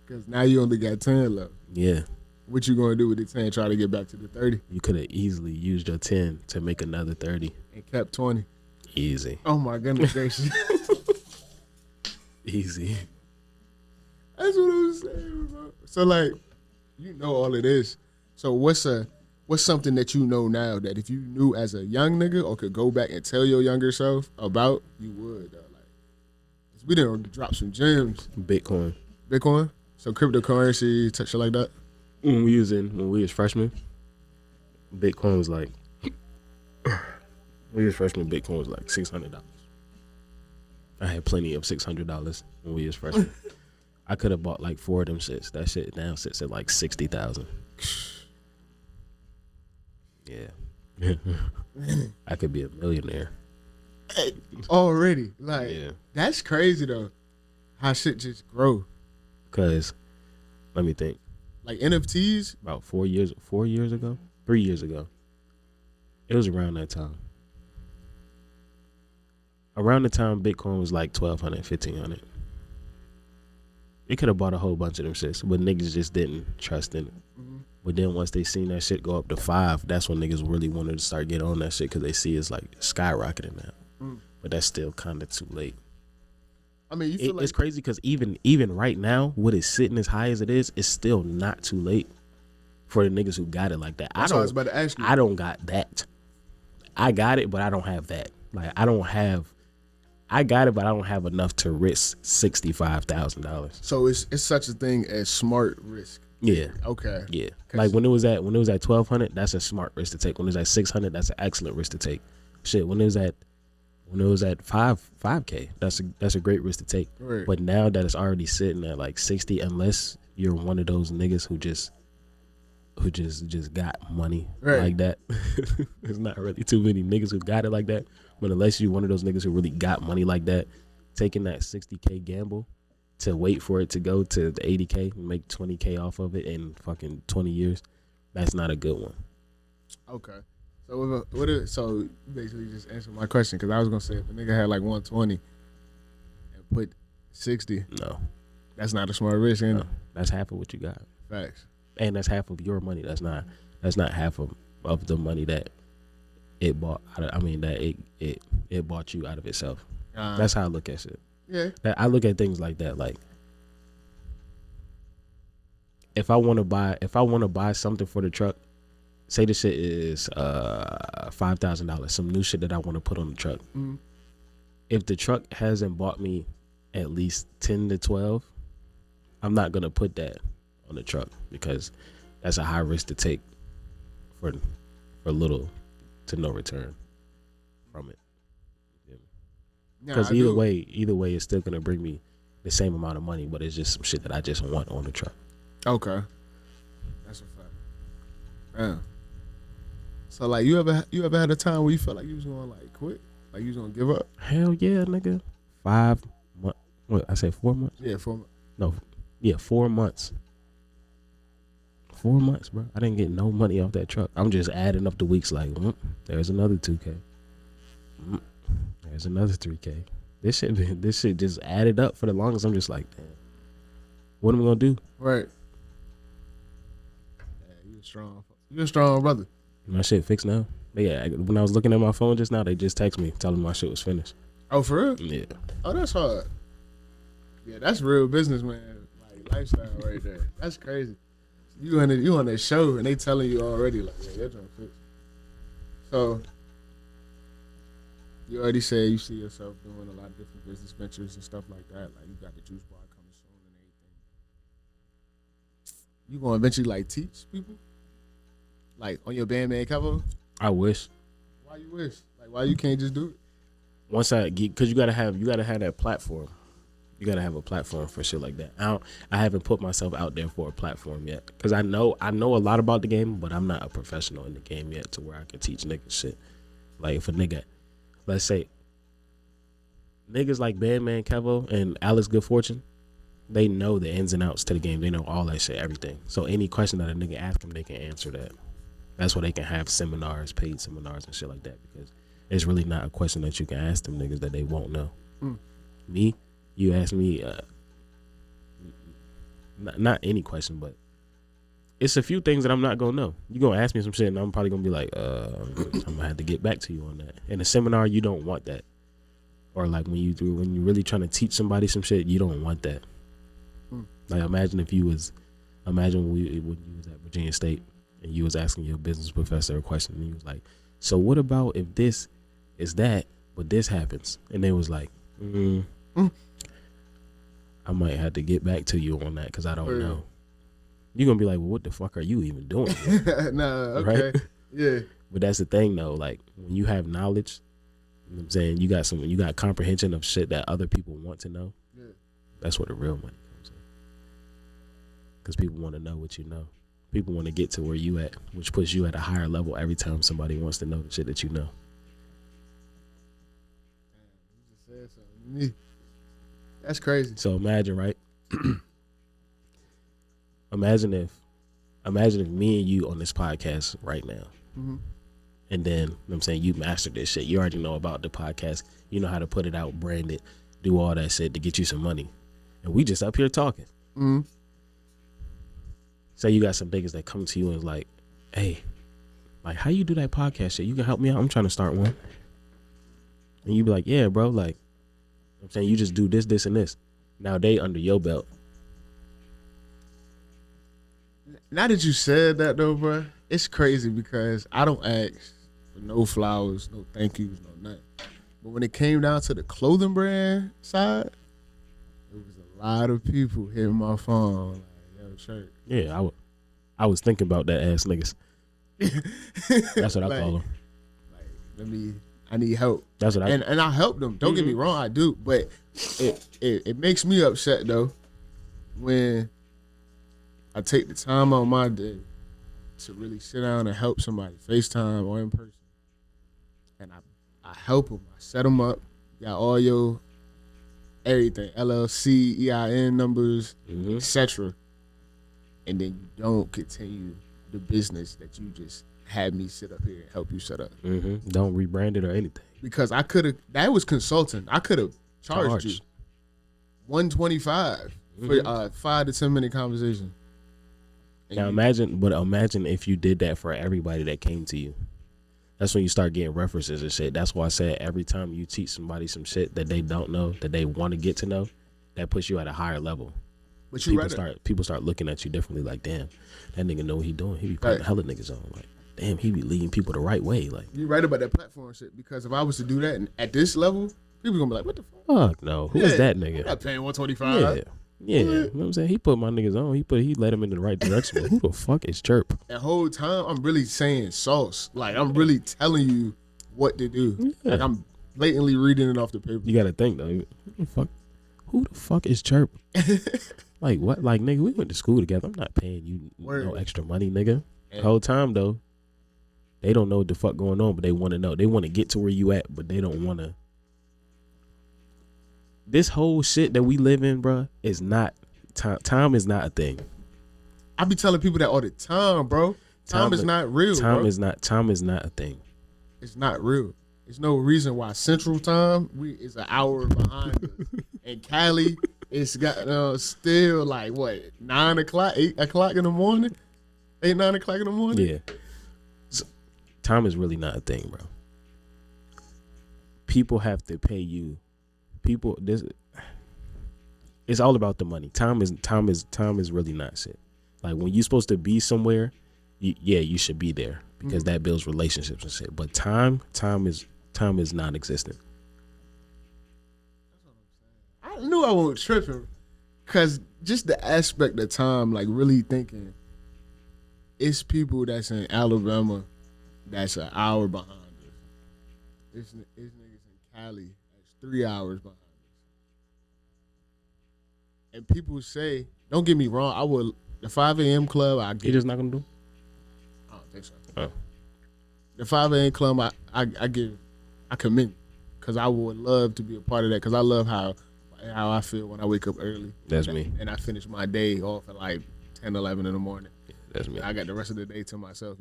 Because now you only got 10 left. Yeah. What you gonna do with the 10? Try to get back to the 30? You could have easily used your 10 to make another 30 and kept 20. Easy. Oh my goodness gracious. Easy. That's what I'm saying, bro. So like, you know all of this. So what's something that you know now that if you knew as a young nigga or could go back and tell your younger self about, you would? Like, we didn't drop some gems. Bitcoin. So cryptocurrency, shit like that. When we was freshmen, Bitcoin was like, Bitcoin was like $600. I had plenty of $600 when we was freshmen. I could have bought like 4 of them shits. That shit now sits at like 60,000. Yeah. I could be a millionaire. Already. Like, that's crazy though. How shit just grow. Cause, let me think. Like NFTs? About 3 years ago. It was around that time. Around the time Bitcoin was like $1,200, $1,500. It could have bought a whole bunch of them shits, but niggas just didn't trust in it. But then once they seen that shit go up to 5, that's when niggas really wanted to start getting on that shit because they see it's like skyrocketing now. But that's still kind of too late. I mean, you feel like it's crazy because even right now, what is sitting as high as it is still not too late. for the niggas who got it like that. That's what I was about to ask you. I don't got that. I got it, but I don't have that. Like I got it, but I don't have enough to risk $65,000. So it's such a thing as smart risk. Yeah. Okay. Yeah. Like when it was at 1,200, that's a smart risk to take. When it was at 600, that's an excellent risk to take. Shit, when it was at 5K, that's a great risk to take. Right. But now that it's already sitting at like 60, unless you're one of those niggas who just got money like that. There's not really too many niggas who got it like that. But unless you're one of those niggas who really got money like that, taking that 60K gamble to wait for it to go to the 80K and make 20K off of it in fucking 20 years, that's not a good one. Okay. So so you basically just answered my question, because I was gonna say if a nigga had like 120 and put 60, no, that's not a smart risk, ain't it? That's half of what you got. Facts. And that's half of your money. That's not half of the money that it bought. That it bought you out of itself. That's how I look at shit. Yeah. I look at things like that. Like if I want to buy something for the truck, say the shit is $5,000, some new shit that I want to put on the truck. Mm-hmm. If the truck hasn't bought me at least 10 to 12, I'm not gonna put that on the truck, because that's a high risk to take for little to no return from it. Because either way, it's still gonna bring me the same amount of money, but it's just some shit that I just want on the truck. Okay, that's a fact. Yeah. So like, you ever had a time where you felt like you was gonna like quit, like you was gonna give up? Hell yeah, nigga. 5 months. What I say? 4 months? Yeah, 4 months. No, yeah, 4 months. 4 months, bro. I didn't get no money off that truck. I'm just adding up the weeks. Like, there's another 2K. There's another 3K. This shit just added up for the longest. I'm just like, damn, what am I gonna do? Right. Yeah, you a strong brother. My shit fixed now. When I was looking at my phone just now, they just text me telling me my shit was finished. Oh, for real? Yeah. Oh, that's hard. Yeah, that's real business, man. Like lifestyle right there. That's crazy. You on that show and they telling you already like, yeah, you're trying to fix. So you already said you see yourself doing a lot of different business ventures and stuff like that. Like you got the juice bar coming soon and everything. You gonna eventually like teach people? Like on your Bandman cover? I wish. Why you wish? Like why you can't just do it? Once because you gotta have that platform. You gotta have a platform for shit like that. I haven't put myself out there for a platform yet, because I know a lot about the game, but I'm not a professional in the game yet to where I can teach niggas shit. Like if a nigga, let's say niggas like Bandman Kevo and Alex Good Fortune, they know the ins and outs to the game. They know all that shit, everything. So any question that a nigga ask them, they can answer that. That's why they can have seminars, paid seminars and shit like that, because it's really not a question that you can ask them niggas that they won't know. Me, you ask me, not any question, but it's a few things that I'm not gonna know. You gonna ask me some shit, and I'm probably gonna be like, I'm gonna have to get back to you on that. In a seminar, you don't want that, or like when you're really trying to teach somebody some shit, you don't want that. Like imagine when you was at Virginia State and you was asking your business professor a question, and he was like, "So what about if this is that, but this happens?" And they was like, I might have to get back to you on that because I don't know. You're going to be like, well, what the fuck are you even doing? Nah, okay. Right? Yeah. But that's the thing, though. Like, when you have knowledge, you know what I'm saying, you got comprehension of shit that other people want to know. Yeah. That's where the real money comes in. Because people want to know what you know. People want to get to where you at, which puts you at a higher level every time somebody wants to know the shit that you know. You just said something to me. That's crazy. So imagine, right? Imagine if me and you on this podcast right now. Mm-hmm. And then, you know what I'm saying, you mastered this shit. You already know about the podcast. You know how to put it out, brand it, do all that shit to get you some money. And we just up here talking. Mm-hmm. Say you got some niggas that come to you and is like, hey, like, how you do that podcast shit? You can help me out? I'm trying to start one. And you be like, yeah, bro, like, I'm saying you just do this, and this. Now they under your belt. Now that you said that though, bro, it's crazy because I don't ask for no flowers, no thank yous, no nothing. But when it came down to the clothing brand side, there was a lot of people hitting my phone like, "Yo, shirt." Yeah, I was thinking about that ass niggas. That's what I Like, call them. I need help. That's what and I help them. Don't get me wrong, I do. But it makes me upset though when I take the time on my day to really sit down and help somebody, FaceTime or in person, and I help them. I set them up, got all your everything, LLC, EIN numbers, etc. And then you don't continue the business that you just had me sit up here and help you set up. Don't rebrand it or anything. Because I could have, that was consulting. I could have charged you $125 for a 5 to 10 minute conversation. And Now imagine if you did that for everybody that came to you. That's when you start getting references and shit. That's why I said every time you teach somebody some shit that they don't know, that they want to get to know, that puts you at a higher level. But people start looking at you differently. Like, damn, that nigga know what he doing. He be putting hella niggas on. Like, damn, he be leading people the right way. Like, you're right about that platform shit. Because if I was to do that at this level, people gonna be like, "What the fuck? Fuck no, who is that nigga? I'm not paying $125." Yeah, you know what I'm saying? He put my niggas on. He led them in the right direction. But who the fuck is Chirp? The whole time I'm really saying sauce. Like, I'm really telling you what to do. Yeah. Like, I'm blatantly reading it off the paper. You gotta think though. Who the fuck is Chirp? Like what? Like, nigga, we went to school together. I'm not paying you no extra money, nigga. The whole time though, they don't know what the fuck going on, but they want to know. They want to get to where you at, but they don't want to. This whole shit that we live in, bro, is not time. Time is not a thing. I be telling people that all the time, bro. Time is not real. Time bro. is not a thing. It's not real. There's no reason why Central Time is an hour behind us. And Cali, it's got still like what 9 o'clock, 8 o'clock in the morning, 9 o'clock in the morning. Yeah. So, time is really not a thing, bro. People have to pay you. It's all about the money. Time is really not shit. Like when you're supposed to be somewhere, you should be there because that builds relationships and shit. But time is non-existent. I knew I wasn't tripping, cause just the aspect of time, like really thinking, it's people that's in Alabama that's an hour behind us. It's niggas in Cali that's 3 hours behind us. And people say, don't get me wrong, I would the 5 a.m. club. You just not gonna do? I don't think so. Oh. The 5 a.m. club, I commend, because I would love to be a part of that, because I love how I feel when I wake up early. That's me. And I finish my day off at like 10, 11 in the morning. That's me. I got the rest of the day to myself.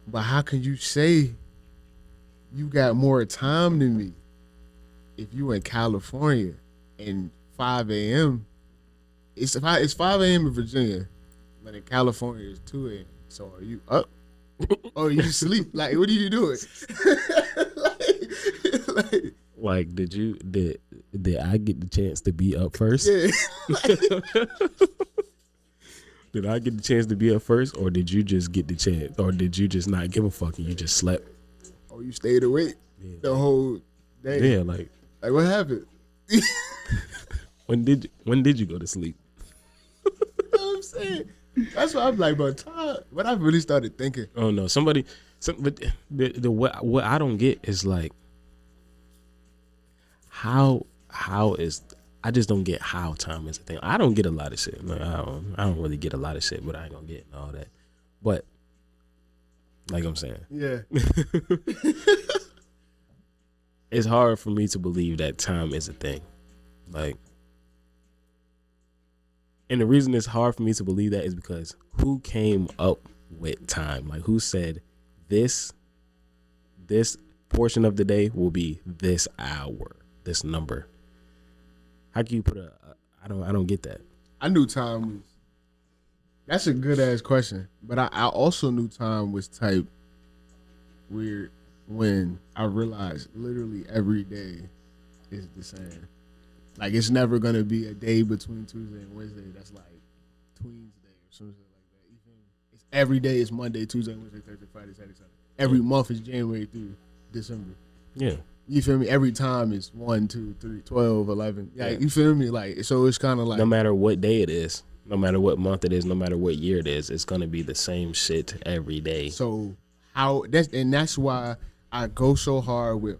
But how can you say you got more time than me if you in California and 5 a.m.? It's 5 a.m. in Virginia, but in California it's 2 a.m. So are you up? Or you sleep? Like, what are you doing? like, did I get the chance to be up first? Yeah. Did I get the chance to be up first, or did you just get the chance, or did you just not give a fuck and you just slept? Oh, you stayed awake the whole day. Yeah, like what happened? When did you go to sleep? You know what I'm saying? That's what I'm like, bro. Time. But I really started thinking. Oh no, but what I don't get is like how is, I just don't get how time is a thing. I don't get a lot of shit. Like, I don't really get a lot of shit, but I ain't gonna get and all that. But like I'm saying, yeah, it's hard for me to believe that time is a thing. Like, and the reason it's hard for me to believe that is because who came up with time? Like, who said this portion of the day will be this hour, this number? How can you put I don't get that. I knew time was. That's a good ass question, but I also knew time was type weird when I realized literally every day is the same. Like, it's never gonna be a day between Tuesday and Wednesday that's like Tweens Day some shit like that. You feel me? It's every day is Monday, Tuesday, Wednesday, Thursday, Friday, Saturday, Sunday. Every month is January through December. Yeah. You feel me? Every time is 1, 2, 3, 12, 11. Yeah. You feel me? Like, so it's kind of like, no matter what day it is, no matter what month it is, no matter what year it is, it's gonna be the same shit every day. So that's why I go so hard with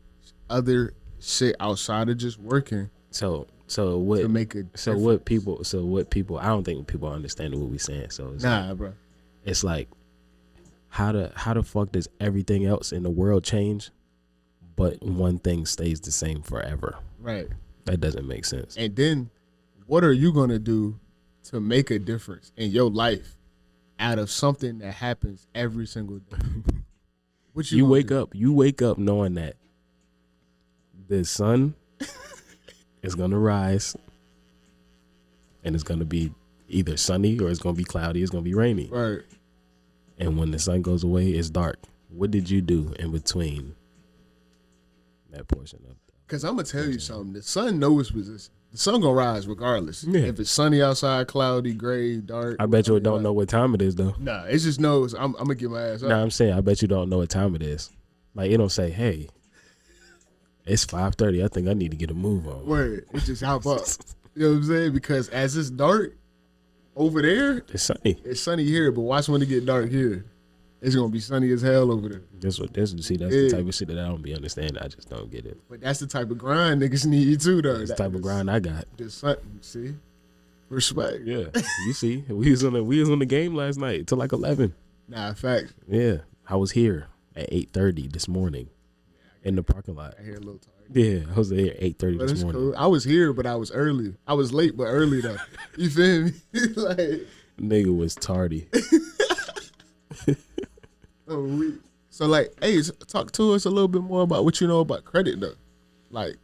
other shit outside of just working. So what to make it? So what people? I don't think people understand what we saying. So it's nah, bro. It's like how the fuck does everything else in the world change, but one thing stays the same forever? Right. That doesn't make sense. And then, what are you gonna do to make a difference in your life out of something that happens every single day? What you wake up knowing that the sun is gonna rise, and it's gonna be either sunny or it's gonna be cloudy. It's gonna be rainy. Right. And when the sun goes away, it's dark. What did you do in between that portion of? Because I'm gonna tell you something. The sun knows its position. The sun gonna rise regardless. Yeah. If it's sunny outside, cloudy, gray, dark. I bet you don't know what time it is though. Nah, it just knows I'm gonna get my ass up. Nah, I'm saying I bet you don't know what time it is. Like it don't say, hey, it's 5:30. I think I need to get a move on. Word. It just hop up. You know what I'm saying? Because as it's dark over there, It's sunny. it's sunny here, but watch when it get dark here. It's gonna be sunny as hell over there. That's the type of shit that I don't be understanding. I just don't get it. But that's the type of grind niggas need too, though. That's the type of grind I got. The sun, see, respect. Yeah, you see, we was on the game last night till like 11. Nah, facts. Yeah, I was here at 8:30 this morning in the parking lot. I hear a little tired. Yeah, I was there at 8:30 But this it's morning. cool. I was here, but I was early. I was late, but early though. You feel me? Like, Nigga was tardy. so like, hey, talk to us a little bit more about what you know about credit though. Like,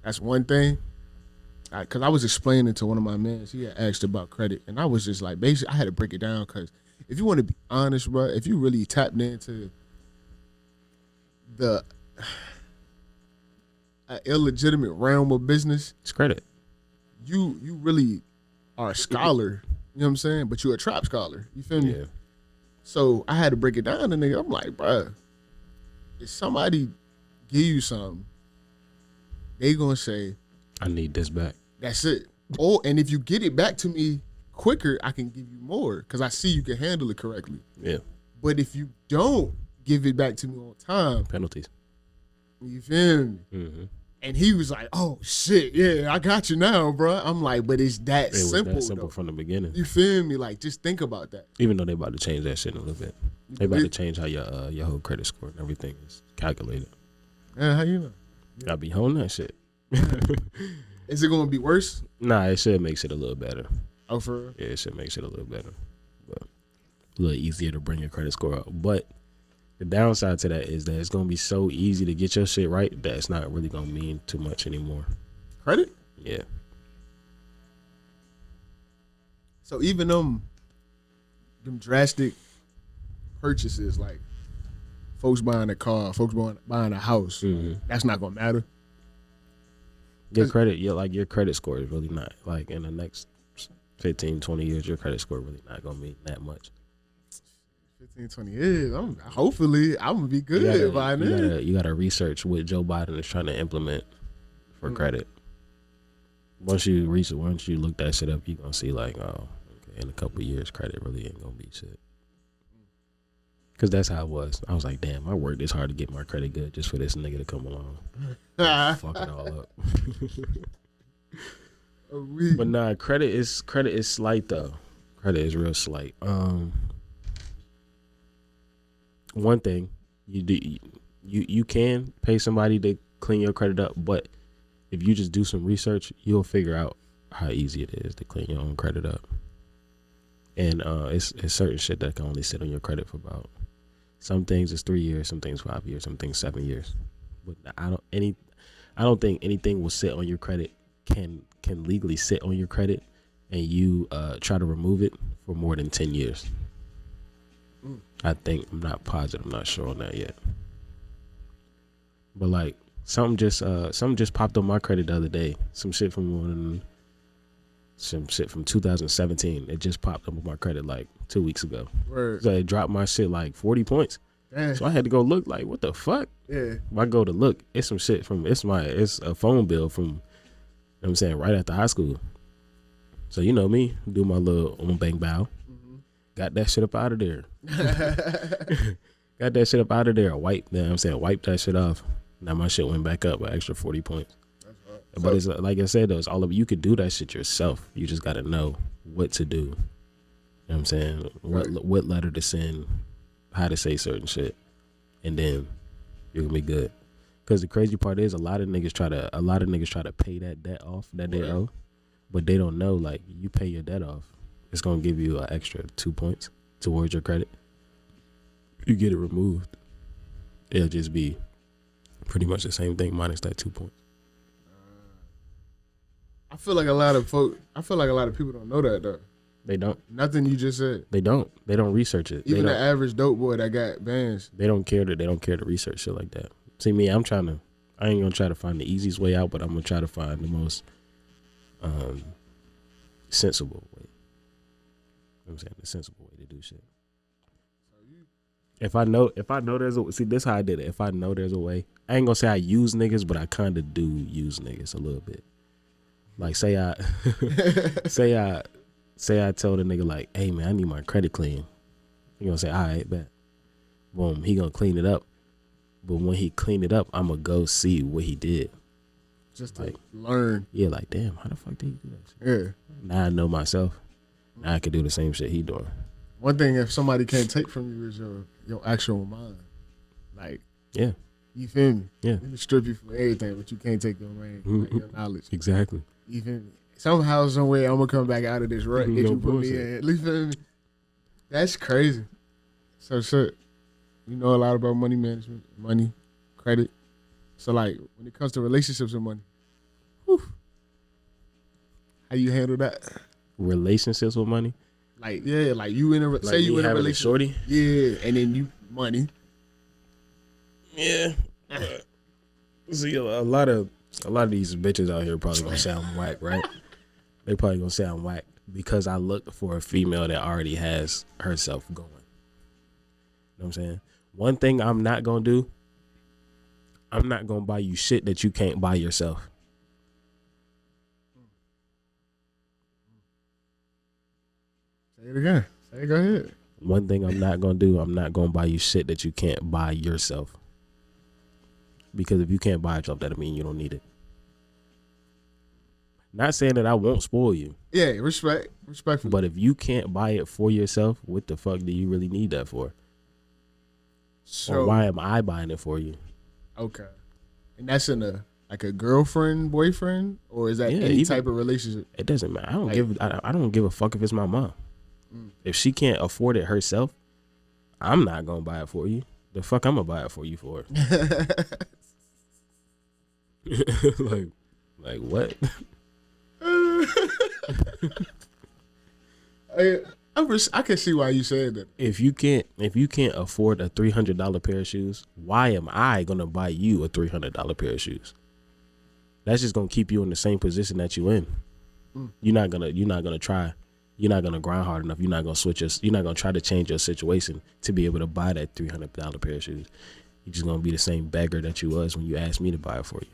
that's one thing. Cause I was explaining to one of my men, he had asked about credit, and I was just like, basically, I had to break it down. Cause if you want to be honest, bro, if you really tapped into the illegitimate realm of business, It's credit. you really are a scholar. You know what I'm saying? But you're a trap scholar. You feel me? Yeah. So I had to break it down to nigga. I'm like, bruh, if somebody give you something, they gonna say, I need this back. that's it. Oh, and if you get it back to me quicker, I can give you more because I see you can handle it correctly. Yeah. But if you don't give it back to me on time, Penalties. you feel me? Mm-hmm. And he was like, oh, shit, yeah, I got you now, bruh. I'm like, but it's that It was simple, that simple though. from the beginning. You feel me? Like, just think about that. Even though they about to change that shit in a little bit. They about to change how your whole credit score and everything is calculated. Yeah, how you know? I be holding that shit. Is it gonna be worse? Nah, it should make shit a little better. Oh, for real? Yeah, it should make shit a little better. But a little easier to bring your credit score up. But the downside to that is that it's gonna be so easy to get your shit right that it's not really gonna mean too much anymore. Credit? Yeah. So even them drastic purchases, like folks buying a car, folks buying a house, that's not gonna matter. Your credit, your credit score is really not, like, in the next 15, 20 years, your credit score really not gonna mean that much. 15, 20 years. Hopefully, I'm gonna be good by then. You gotta research what Joe Biden is trying to implement for credit. Once you look that shit up, you're gonna see like, oh, okay, in a couple of years, credit really ain't gonna be shit. Cause that's how it was. I was like, damn, I worked this hard to get my credit good just for this nigga to come along, fuck it all up. But nah, credit is slight though. Credit is real slight. One thing you can pay somebody to clean your credit up, but if you just do some research, you'll figure out how easy it is to clean your own credit up. And it's certain shit that can only sit on your credit for about, some things is 3 years, some things 5 years, some things 7 years. But I don't think anything will sit on your credit can legally sit on your credit and you try to remove it for more than 10 years. I think, I'm not positive, I'm not sure on that yet. But like something just popped on my credit the other day. Some shit from some shit from 2017. It just popped up on my credit like 2 weeks ago. Word. So it dropped my shit like 40 points. Damn. So I had to go look like, what the fuck? Yeah. If I go to look, it's some shit from it's a phone bill from, you know what I'm saying, right after high school. So you know me, do my little on bang bow. Mm-hmm. Got that shit up out of there. Got that shit up out of there. Wipe that shit off. Now my shit went back up an extra 40 points. But it's like I said though, it's all of you could do that shit yourself. You just gotta know what to do. You know what I'm saying? What letter to send, how to say certain shit, and then you're gonna be good. Cause the crazy part is a lot of niggas try to pay that debt off that they owe, but they don't know like you pay your debt off, it's gonna give you an extra 2 points towards your credit. You get it removed, it'll just be pretty much the same thing minus that 2 points. I feel like a lot of people don't know that though. They don't. Nothing you just said. They don't research it. Even the average dope boy that got bands. They don't care to research shit like that. See me, I ain't gonna try to find the easiest way out, but I'm gonna try to find the most sensible way. You know what I'm saying? The sensible way to do shit. If I know there's a, see, this how I did it. If I know there's a way, I ain't gonna say I use niggas, but I kind of do use niggas a little bit. Like say I told a nigga like, hey man, I need my credit clean. He gonna say, all right, bet. Boom, he gonna clean it up. But when he clean it up, I'm gonna go see what he did. Just to learn. Yeah, like damn, how the fuck did he do that shit? Yeah. Now I know myself. Now I can do the same shit he doing. One thing if somebody can't take from you is your actual mind. Like, yeah. You feel me? Yeah. You can strip you from everything, but you can't take your brain, like your knowledge. Exactly. You feel me? Somehow, some way, I'm gonna come back out of this rut that you put me in. You feel me? That's crazy. So shit. You know a lot about money management, money, credit. So like when it comes to relationships and money, whew, how you handle that? Relationships with money? Like yeah, like you in a say you in a relationship, shorty? Yeah, and then you money. Yeah. See, a lot of these bitches out here probably gonna sound whack, right? They probably gonna sound whack because I look for a female that already has herself going. You know what I'm saying? One thing I'm not gonna do, I'm not gonna buy you shit that you can't buy yourself. Say it again. Say it, go ahead. One thing I'm not gonna do, I'm not gonna buy you shit that you can't buy yourself. Because if you can't buy it yourself, that'll mean you don't need it. Not saying that I won't spoil you. Yeah, respectful. But if you can't buy it for yourself, what the fuck do you really need that for? So, or why am I buying it for you? Okay. And that's in a girlfriend, boyfriend, or is that any type of relationship? It doesn't matter. I don't give a fuck if it's my mom. If she can't afford it herself, I'm not gonna buy it for you. The fuck I'm gonna buy it for you for? like what? I can see why you said that. If you can't afford a $300 pair of shoes, why am I gonna buy you a $300 pair of shoes? That's just gonna keep you in the same position that you in. You're not gonna try. You're not gonna grind hard enough. You're not gonna try to change your situation to be able to buy that $300 pair of shoes. You're just gonna be the same beggar that you was when you asked me to buy it for you.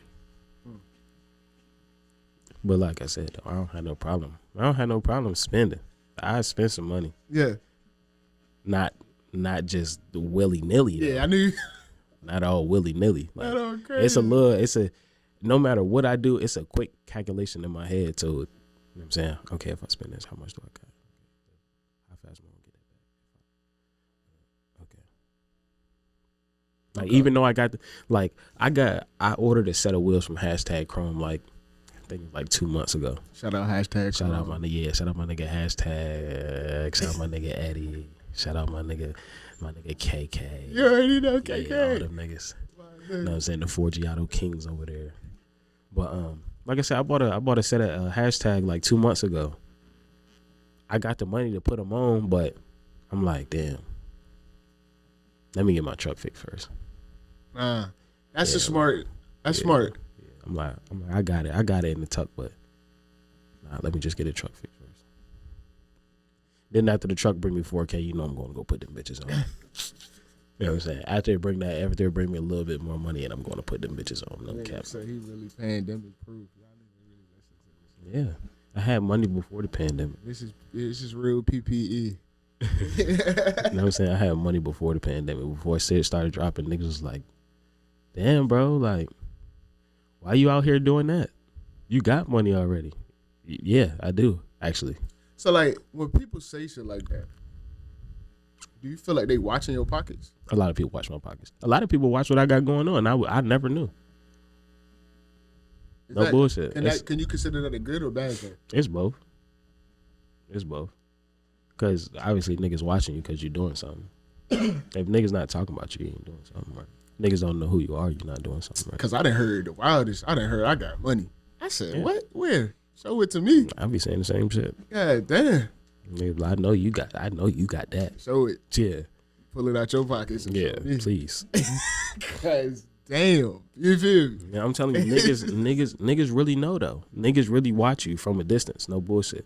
But like I said, I don't have no problem. I don't have no problem spending. I spend some money. Yeah. Not just willy nilly. Yeah, I knew. Not all willy nilly. Like, not all crazy. No matter what I do, it's a quick calculation in my head. So, you know what I'm saying? Okay, if I spend this, how much do I got? How fast am I gonna get that back? Okay. Like even though I ordered a set of wheels from #Chrome like I think it was like 2 months ago. Shout out #Chrome. Shout out my nigga. Yeah, shout out my nigga #. Shout out my nigga Eddie. Shout out my nigga KK. You already know KK. Yeah, all them niggas. You know what I'm saying? The Forgiato Kings over there. But like I said, I bought a set of # like 2 months ago. I got the money to put them on, but I'm like, damn. Let me get my truck fixed first. That's smart. That's smart. Yeah. I'm like, I got it in the tuck, but Nah, let me just get a truck fixed first. Then after the truck bring me 4K, you know I'm going to go put them bitches on. You know what I'm saying? After they bring me a little bit more money, and I'm going to put them bitches on. No cap. So he really pandemic proof. Y'all niggas really listen to this. Yeah, I had money before the pandemic. This is real PPE. You know what I'm saying? I had money before the pandemic. Before shit started dropping, niggas was like, damn, bro, like, why you out here doing that? You got money already. Yeah, I do, actually. So, like, when people say shit like that, do you feel like they watching your pockets? A lot of people watch my pockets. A lot of people watch what I got going on. I never knew. No bullshit. Can you consider that a good or bad thing? It's both. It's both. Because obviously niggas watching you because you're doing something. If niggas not talking about you, you ain't doing something right. Niggas don't know who you are, you're not doing something right. Because I done heard the wildest. I done heard I got money. I said, what? Where? Show it to me. I be saying the same shit. God damn. Niggas, I know you got that. Show it. Yeah. Pull it out your pockets. And Yeah, show me. please. Because damn. You feel me? Yeah, I'm telling you, niggas really know though. Niggas really watch you from a distance. No bullshit.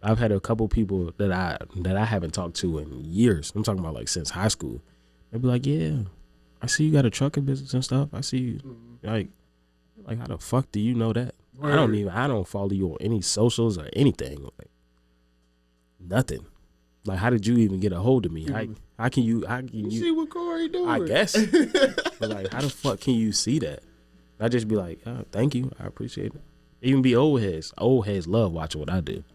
I've had a couple people that I haven't talked to in years. I'm talking about like since high school. They'll be like, yeah, I see you got a trucking business and stuff. I see you. Like how the fuck do you know that? Word. I don't follow you on any socials or anything. Like nothing. Like how did you even get a hold of me? How can you see what Corey doing? I guess. But like how the fuck can you see that? I just be like, oh, thank you. I appreciate it. Even be old heads. Old heads love watching what I do.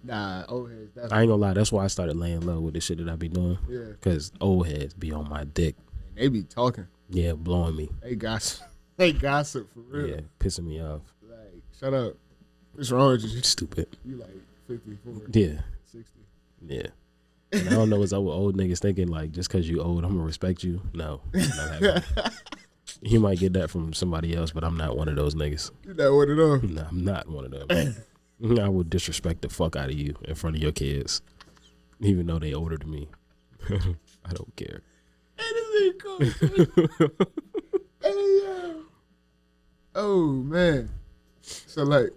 Nah, old heads. I ain't gonna lie. That's why I started laying low with the shit that I be doing. Yeah. Cause old heads be on my dick. They be talking. Yeah, blowing me. They gossip. They gossip for real. Yeah, pissing me off. Like, shut up. What's wrong with you? Stupid. You like 54. Yeah. 60. Yeah. And I don't know what's up with old niggas thinking like just cause you old, I'm gonna respect you. No. Not happening. You might get that from somebody else, but I'm not one of those niggas. You not one of them. No, I'm not one of them. I will disrespect the fuck out of you in front of your kids, even though they older than me. I don't care. Oh man. So like,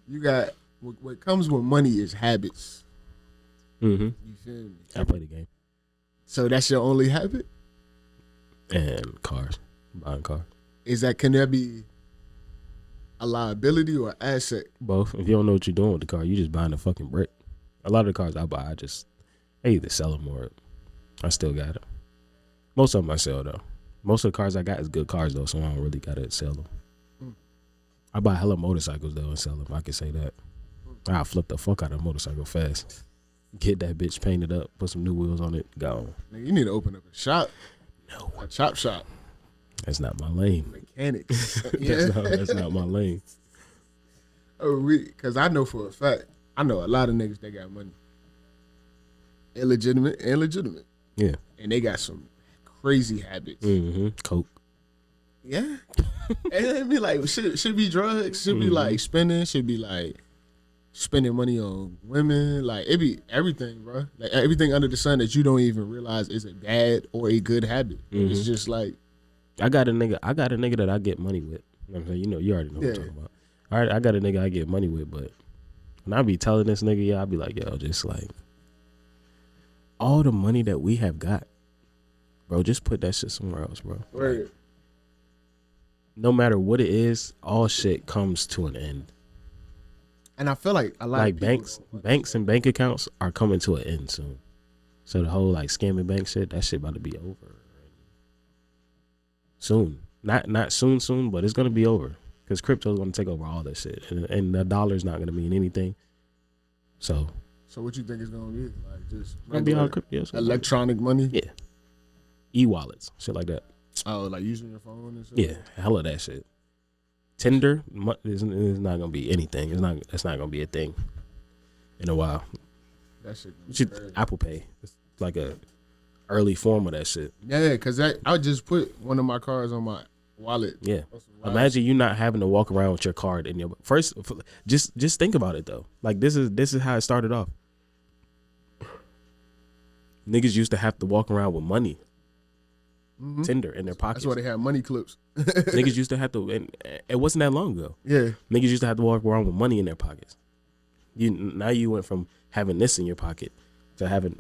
you got what comes with money is habits. Mm-hmm. You feel me? I play the game So that's your only habit? and cars, buying cars. Can that be a liability or asset? Both. If you don't know what you're doing with the car, you just buying a fucking brick. A lot of the cars I buy, I either sell them or I still got it. Most of them I sell though. Most of the cars I got is good cars though, so I don't really gotta sell them. I buy hella motorcycles though and sell them. I can say that. I'll flip the fuck out of a motorcycle fast. Get that bitch painted up, put some new wheels on it, gone. Nigga, you need to open up a shop. No, A chop shop. that's not my lane. Mechanics. That's not my lane. Because I know for a fact, I know a lot of niggas that got money. Illegitimate and legitimate. Yeah. And they got some crazy habits. Mm-hmm. Coke. Yeah. And it be like, should be drugs, should be like spending, should be like spending money on women. Like, it be everything, bro. Like, everything under the sun that you don't even realize is a bad or a good habit. It's just like, I got a nigga that I get money with. You know what I'm saying? You already know what I'm talking about. All right, I got a nigga I get money with, but when I be telling this nigga, yeah, I be like, yo, just like all the money that we have got, bro, just put that shit somewhere else, bro. word. No matter what it is, all shit comes to an end. And I feel like a lot Like of people, banks and bank accounts are coming to an end soon. So the whole like scamming bank shit, that shit about to be over soon. Not soon, but it's gonna be over because crypto's gonna take over all that shit, and the dollar's not gonna mean anything. So what you think it's gonna be? Like, just gonna be all regular crypto. Yeah, electronic money? yeah, e-wallets, shit like that. Oh, like using your phone and shit? Yeah, hella that shit. Tinder is not gonna be anything. It's not gonna be a thing in a while. That shit gonna be crazy. Apple Pay, it's like a early form of that shit. Yeah, because I just put one of my cards on my wallet. Yeah. Imagine you not having to walk around with your card in your first. Just think about it though. Like this is how it started off. Niggas used to have to walk around with money. Tinder in their pockets. That's why they have money clips. Niggas used to have to, and it wasn't that long ago. Yeah. Niggas used to have to walk around with money in their pockets. Now you went from having this in your pocket to having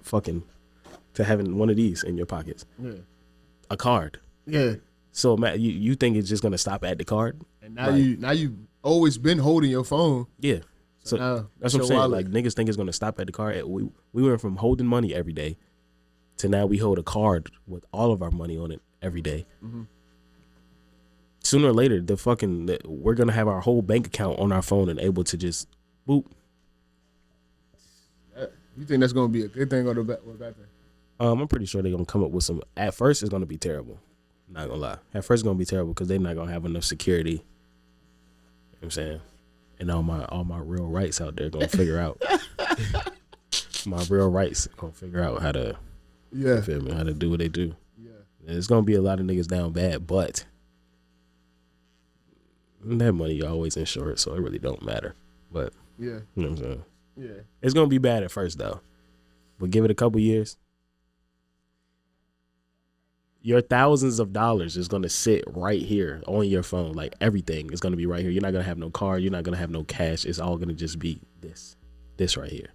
one of these in your pockets. Yeah. A card. Yeah. So Matt, you think it's just gonna stop at the card? And now you've always been holding your phone. Yeah. So that's what I'm saying. Wallet. Like niggas think it's gonna stop at the card. We went from holding money every day to now we hold a card with all of our money on it every day. Mm-hmm. Sooner or later, we're gonna have our whole bank account on our phone and able to just boop. You think that's gonna be a good thing or a bad thing? I'm pretty sure they're gonna come up with some. At first, it's gonna be terrible. Not gonna lie. At first, it's gonna be terrible because they're not gonna have enough security. You know what I'm saying? And all my real rights out there gonna figure out. My real rights gonna figure out how to. Yeah. Feel me? How to do what they do. Yeah. And it's gonna be a lot of niggas down bad, but that money you always insured, so it really don't matter. But yeah, you know what I'm saying? Yeah. It's gonna be bad at first though, but give it a couple years. Your thousands of dollars is gonna sit right here on your phone. Like everything is gonna be right here. You're not gonna have no card. You're not gonna have no cash. It's all gonna just be this right here.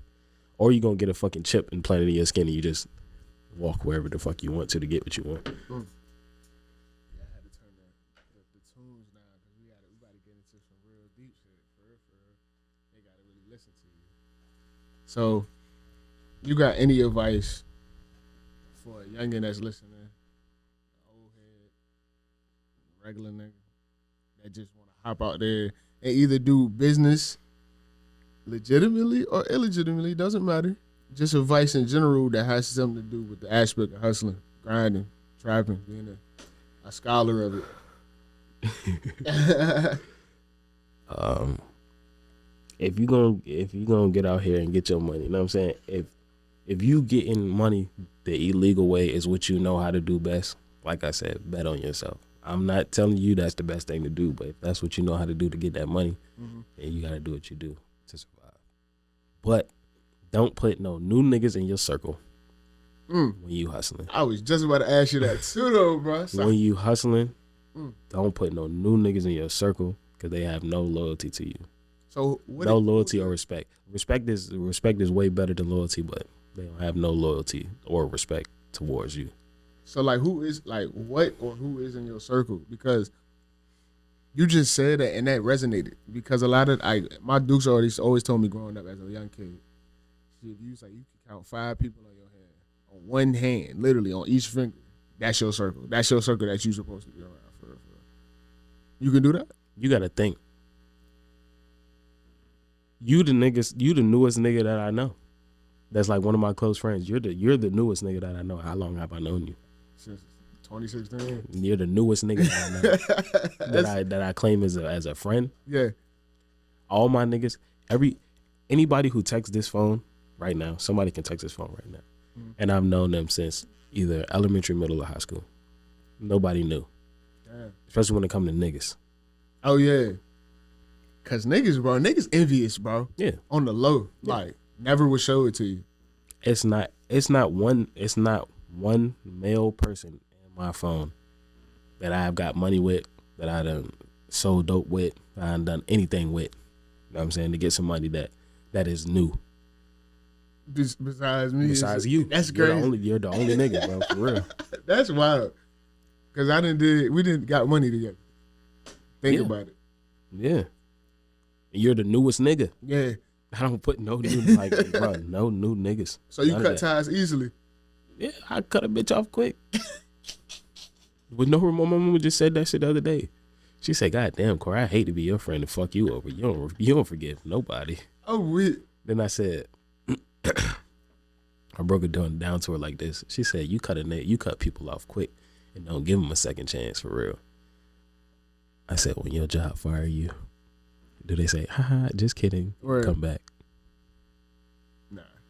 Or you're gonna get a fucking chip implanted in your skin and you just walk wherever the fuck you want to get what you want. Yeah, I had to turn the tunes down because we gotta get into some real deep shit. For real. They gotta really listen to you. So, you got any advice for a youngin that's listening? Old head, regular nigga that just want to hop out there and either do business legitimately or illegitimately, doesn't matter. Just advice in general that has something to do with the aspect of hustling, grinding, trapping, being a scholar of it. If you gonna get out here and get your money, you know what I'm saying? If you getting money the illegal way is what you know how to do best, like I said, bet on yourself. I'm not telling you that's the best thing to do, but if that's what you know how to do to get that money, then you gotta do what you do to survive. But don't put no new niggas in your circle when you hustling. I was just about to ask you that too, though, bro. When you hustling, don't put no new niggas in your circle because they have no loyalty to you. So no loyalty or respect. Respect is way better than loyalty, but they don't have no loyalty or respect towards you. So like, who is in your circle? Because you just said that and that resonated. Because a lot of my dukes always told me growing up as a young kid. If you like, you can count 5 people on your hand, on one hand, literally on each finger. That's your circle. That's your circle that you're supposed to be around for. You can do that. You gotta think. You the newest nigga that I know. That's like one of my close friends. You're the newest nigga that I know. How long have I known you? Since 2016. You're the newest nigga that I know. that I claim as a friend. Yeah. All my niggas, anybody who texts this phone right now, somebody can text this phone right now. And I've known them since either elementary, middle, or high school. Nobody knew. Damn. Especially when it come to niggas. Oh yeah. Cause niggas envious, bro. Yeah. On the low. Yeah. Like, never would show it to you. It's not one male person in my phone that I've got money with, that I done sold dope with, that I done done anything with. You know what I'm saying? To get some money that is new. Besides me. Besides you. That's crazy. You're the only nigga, bro, for real. That's wild. Cause we didn't got money together. Think about it. Yeah. You're the newest nigga. Yeah. I don't put no new bro, no new niggas. So you cut ties easily. Yeah, I cut a bitch off quick. With no remorse. My mama just said that shit the other day. She said, "God damn, Corey, I hate to be your friend and fuck you over. You don't forgive nobody." Oh, weird. Then I said, I broke it down to her like this. She said, "You cut people off quick and don't give them a second chance for real." I said, "When your job fire you, do they say, haha, just kidding, come back?"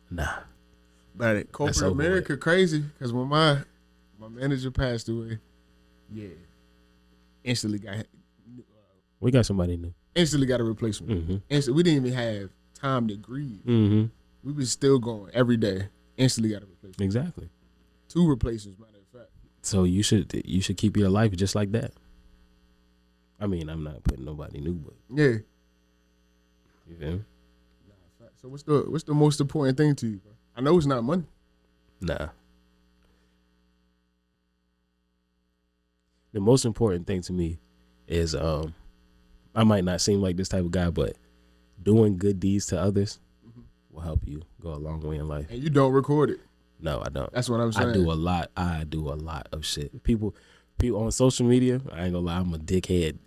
Nah. But corporate America crazy, because when my manager passed away, yeah, instantly got we got somebody new. Instantly got a replacement. We didn't even have time to grieve. We was still going every day. Instantly got a replacement. Exactly. 2 replacements, matter of fact. So you should keep your life just like that. I mean, I'm not putting nobody new, but Yeah. you feel me? So what's the most important thing to you, bro? I know it's not money. Nah. The most important thing to me is I might not seem like this type of guy, but doing good deeds to others will help you go a long way in life. And you don't record it. No, I don't. That's what I'm saying. I do a lot of shit. People on social media, I ain't gonna lie, I'm a dickhead.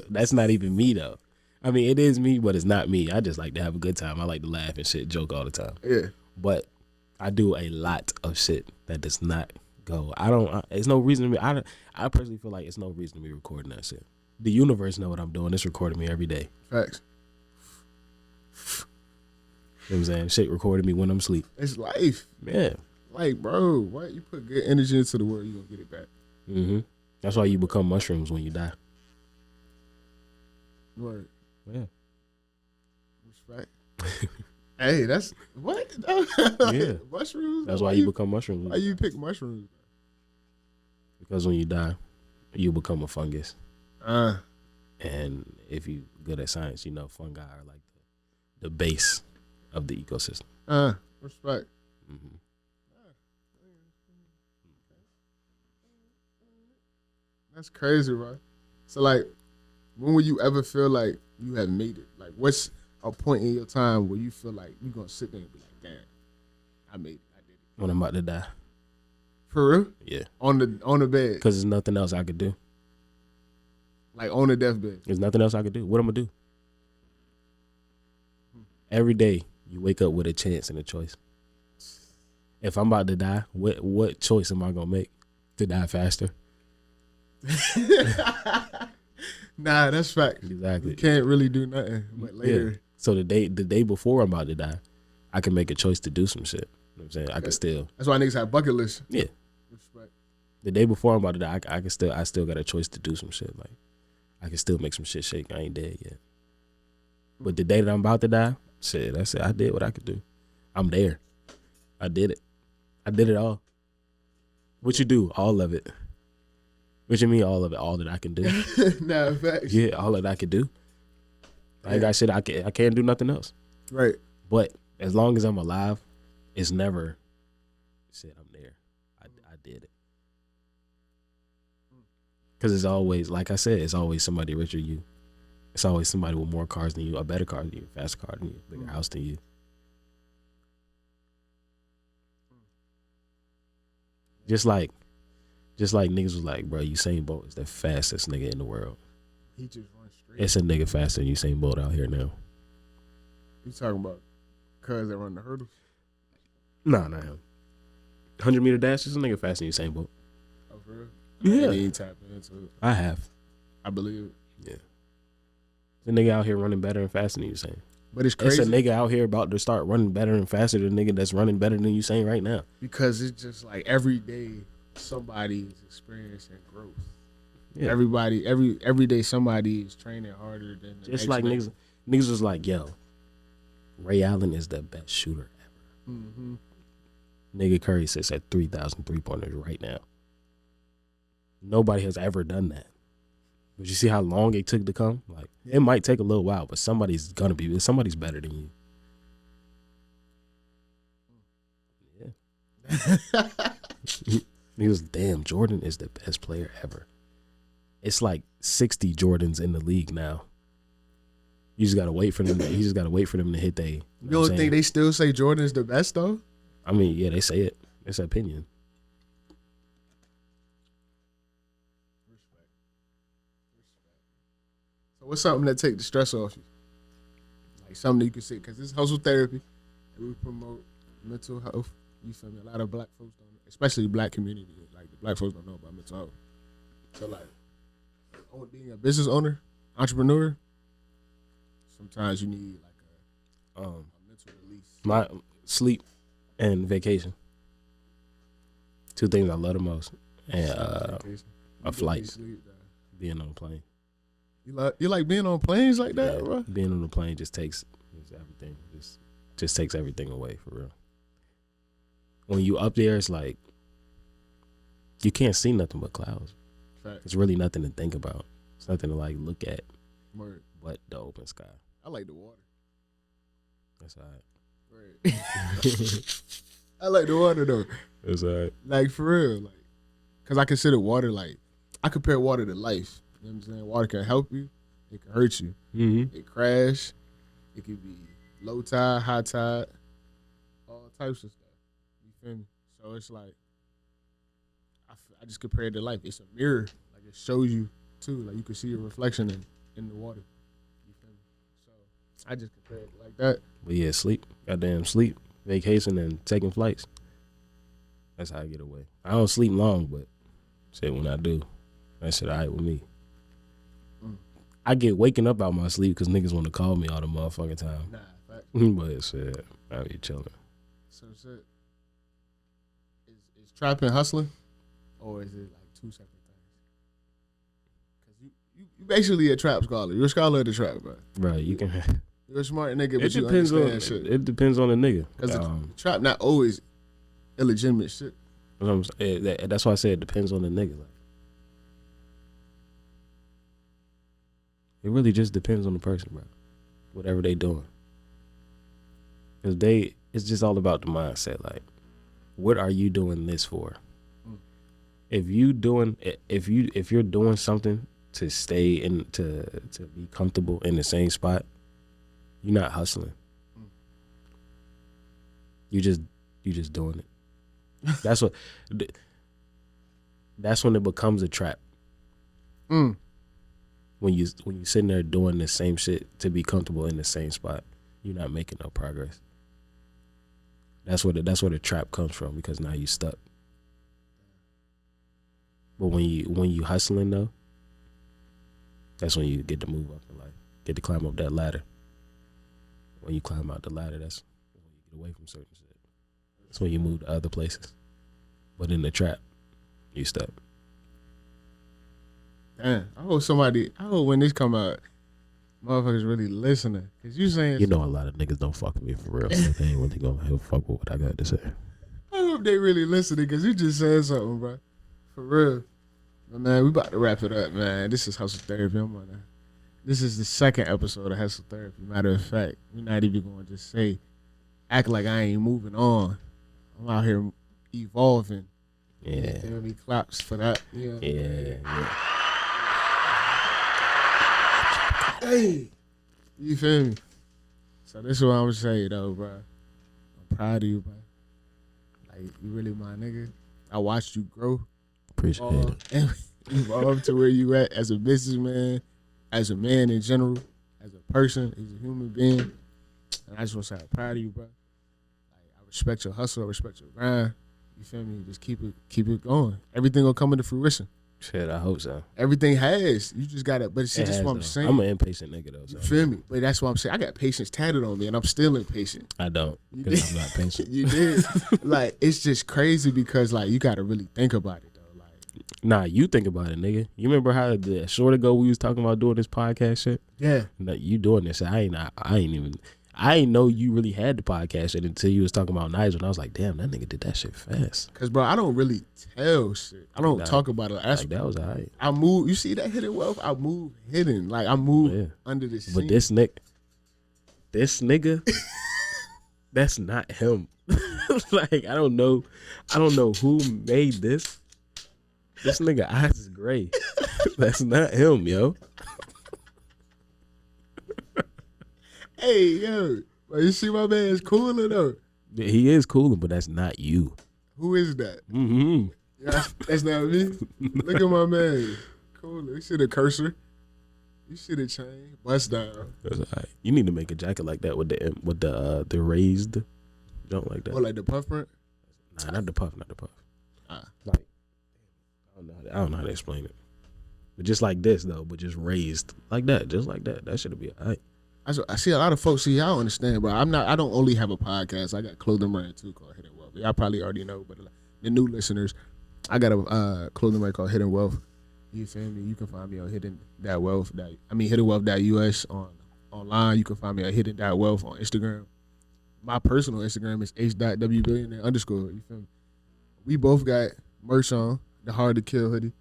That's not even me though. I mean, it is me, but it's not me. I just like to have a good time. I like to laugh and shit, joke all the time. Yeah. But I do a lot of shit that does not go. It's no reason to me. I personally feel like it's no reason to be recording that shit. The universe know what I'm doing. It's recording me every day. Facts. You know what I'm saying? Shit recorded me when I'm asleep. It's life. Yeah. Like, bro, what? You put good energy into the world, you gonna get it back. Mm-hmm. That's why you become mushrooms when you die. Word. Yeah. Respect. Hey, that's what? Yeah. Mushrooms? That's why you become mushrooms. Why you pick mushrooms? Because when you die, you become a fungus. Uh, And if you good at science, you know fungi are like the base of the ecosystem. respect. Mm-hmm. That's crazy, bro. So, like, when will you ever feel like you have made it? Like, what's a point in your time where you feel like you're gonna sit there and be like, damn, I made it, I did it. When I'm about to die. For real? Yeah. On the bed. Because there's nothing else I could do. Like on the deathbed. There's nothing else I could do. What I'm going to do? Every day, you wake up with a chance and a choice. If I'm about to die, what choice am I going to make? To die faster? Nah, that's fact. Exactly. You can't really do nothing. But later. Yeah. So the day before I'm about to die, I can make a choice to do some shit. You know what I'm saying? I can still. That's why niggas have bucket lists. Yeah. Respect. The day before I'm about to die, I still got a choice to do some shit. Like, I can still make some shit shake. I ain't dead yet. But the day that I'm about to die, shit, that's it. I did what I could do. I'm there. I did it. I did it all. What you do? All of it. What you mean all of it? All that I can do. Nah, facts. Yeah, all that I could do. I ain't got shit. I can't do nothing else. Right. But as long as I'm alive, it's never shit. I'm there. I did it. Because it's always, like I said, it's always somebody richer than you. It's always somebody with more cars than you, a better car than you, a faster car than you, a bigger house than you. Just like niggas was like, bro, Usain Bolt is the fastest nigga in the world. He just runs straight. It's a nigga faster than Usain Bolt out here now. You talking about cuz that run the hurdles? Nah, not him. 100-meter dash is a nigga faster than Usain Bolt. Oh, for real? Yeah. I ain't tap into it. I have. I believe it. Yeah. The nigga out here running better and faster than Usain. But it's crazy. It's a nigga out here about to start running better and faster than the nigga that's running better than Usain right now. Because it's just like every day somebody is experiencing growth. Yeah. Every day somebody is training harder than the Just next like day. niggas was like, yo, Ray Allen is the best shooter ever. Mm-hmm. Nigga Curry sits at 3,000 3-pointers right now. Nobody has ever done that. But you see how long it took to come? Like, it might take a little while, but somebody's better than you. Yeah. He was, damn, Jordan is the best player ever. It's like 60 Jordans in the league now. You just gotta wait for them. You just gotta wait for them to hit they. You don't think they still say Jordan is the best though? I mean, yeah, they say it. It's an opinion. Respect. So what's something that take the stress off you? Like something that you can say, because this hustle therapy, and we promote mental health. You feel me? A lot of black folks don't, especially the black community. Like the black folks don't know about mental health. So like, being a business owner, entrepreneur, sometimes you need like a mental release. My sleep and vacation. Two things I love the most. And a flight. Sleep, being on a plane. You like being on planes like that, bro? Being on a plane just takes everything. Just takes everything away for real. When you up there, it's like You can't see nothing but clouds. Fact. It's really nothing to think about. It's nothing to like look at Word. but the open sky. I like the water. That's all right. Right. I like the water though. That's all right. Like for real, like, cause I consider water like I compare water to life. You know what I'm saying? Water can help you, it can hurt you. Mm-hmm. It crash. It could be low tide, high tide, all types of stuff. You feel me? So it's like I just compare it to life. It's a mirror. Like it shows you too. Like you can see your reflection in the water. You feel me? So I just compare it like that. But yeah, sleep. Goddamn sleep. Vacation and taking flights. That's how I get away. I don't sleep long, but shit, when I do, that shit all right with me. I get waking up out my sleep because niggas want to call me all the motherfucking time. Nah, fact. But shit, I be chilling. So shit. Is trapping hustling, or is it like two separate things? Cause you basically a trap scholar. You're a scholar of the trap, bro. Right, you can. You're a smart nigga, but It you depends on. understand shit. It depends on the nigga. Cause the trap not always illegitimate shit. That's why I said it depends on the nigga. Like, it really just depends on the person, bro. Whatever they doing, cause it's just all about the mindset. Like, what are you doing this for? If you're doing something to stay in to be comfortable in the same spot, you're not hustling. You just doing it. That's when it becomes a trap. When you sitting there doing the same shit to be comfortable in the same spot, you're not making no progress. That's where the trap comes from, because now you stuck. But when you hustling though, that's when you get to move up in life, get to climb up that ladder. When you climb out the ladder, that's when you get away from certain shit. That's when you move to other places. But in the trap, you stuck. Damn, I hope when this come out, motherfuckers really listening. Cause you saying, you know, a lot of niggas don't fuck with me for real. So they ain't really gonna fuck with what I got to say. I hope they really listening, cause you just said something, bro. For real. But man, we about to wrap it up, man. This is Hustle Therapy. This is the second episode of Hustle Therapy. Matter of fact, we're not even going to just act like I ain't moving on. I'm out here evolving. Yeah. Giving me claps for that. Yeah. Hey. You feel me? So this is what I'm going to say, though, bro. I'm proud of you, bro. Like, you really my nigga. I watched you grow. Appreciate it. And evolve to where you at as a businessman, as a man in general, as a person, as a human being. And I just want to say I'm proud of you, bro. Like, I respect your hustle. I respect your grind. You feel me? Just keep it going. Everything will come into fruition. Shit, I hope so. Everything has. You just got to, but see, that's what I'm saying. I'm an impatient nigga, though. So. You feel me? But that's what I'm saying. I got patience tatted on me, and I'm still impatient. I don't, because I'm not patient. You did. Like, it's just crazy because, like, you got to really think about it, though. Like, nah, you think about it, nigga. You remember how the short ago we was talking about doing this podcast shit? Yeah. No, you doing this. I ain't know you really had the podcast shit until you was talking about Nigel, and I was like, damn, that nigga did that shit fast. Cause bro, I don't really tell shit. I don't talk about it. Like, that was alright. I move. You see that hidden wealth? I move hidden. Like I move under the scene. But this nigga, that's not him. Like I don't know who made this. This nigga eyes is gray. That's not him, yo. Hey, yo. But you see my man's cooler, though. Yeah, he is cooler, but that's not you. Who is that? Mm-hmm. Yeah, that's not me. Look at my man. Cooler. You see the cursor? You see the chain? Bust down. That's all right. You need to make a jacket like that with the raised jump like that. Or like the puff print? Nah, not the puff. Like, I don't know how to explain it. But just like this, though, but just raised. Like that, just like that. That should be all right. I see a lot of folks. See, I don't understand, bro. I don't only have a podcast. I got a clothing brand too called Hidden Wealth. Y'all probably already know, but the new listeners, I got a clothing brand called Hidden Wealth. You feel me? You can find me on hiddenwealth.us online. You can find me at hidden.wealth on Instagram. My personal Instagram is h.wbillionaire_. You feel me? We both got merch on. the Hard to Kill hoodie.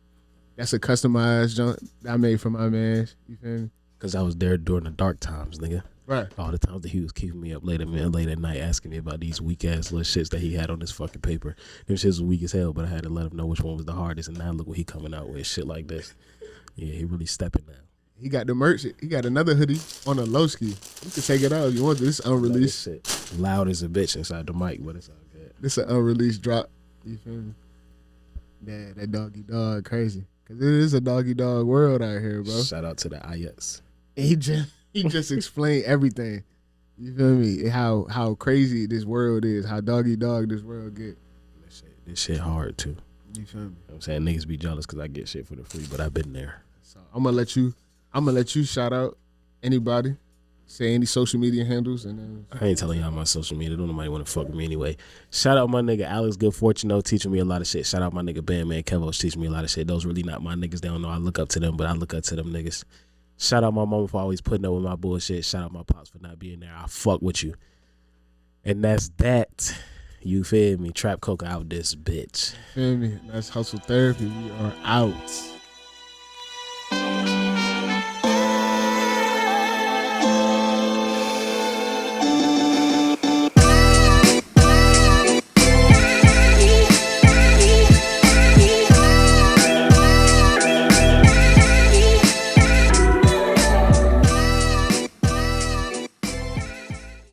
That's a customized junk I made for my man. You feel me? Cause I was there during the dark times, nigga. Right. All the times that he was keeping me up late at night asking me about these weak ass little shits that he had on this fucking paper. Them shits was weak as hell, but I had to let him know which one was the hardest. And now look what he coming out with, shit like this. Yeah, he really stepping now. He got the merch. He got another hoodie on a low ski. You can take it out if you want. This unreleased. Like this shit loud as a bitch inside the mic, but it's all good. This an unreleased drop. You feel me? Yeah, that doggy dog crazy. Cause it is a doggy dog world out here, bro. Shout out to the IS. He just explained everything. You feel me? How crazy this world is. How doggy dog this world get. This shit hard too. You feel me? You know what I'm saying? Niggas be jealous because I get shit for the free, but I've been there. So I'm gonna let you shout out anybody. Say any social media handles and then I ain't telling y'all my social media. Don't nobody want to fuck with me anyway. Shout out my nigga Alex Good Fortune, teaching me a lot of shit. Shout out my nigga Bandman Kevo's teaching me a lot of shit. Those really not my niggas. They don't know I look up to them, but I look up to them niggas. Shout out my mama for always putting up with my bullshit. Shout out my pops for not being there. I fuck with you. And that's that. You feel me? Trap Kokaa out this bitch. Feel me? That's Hustle Therapy. We are out.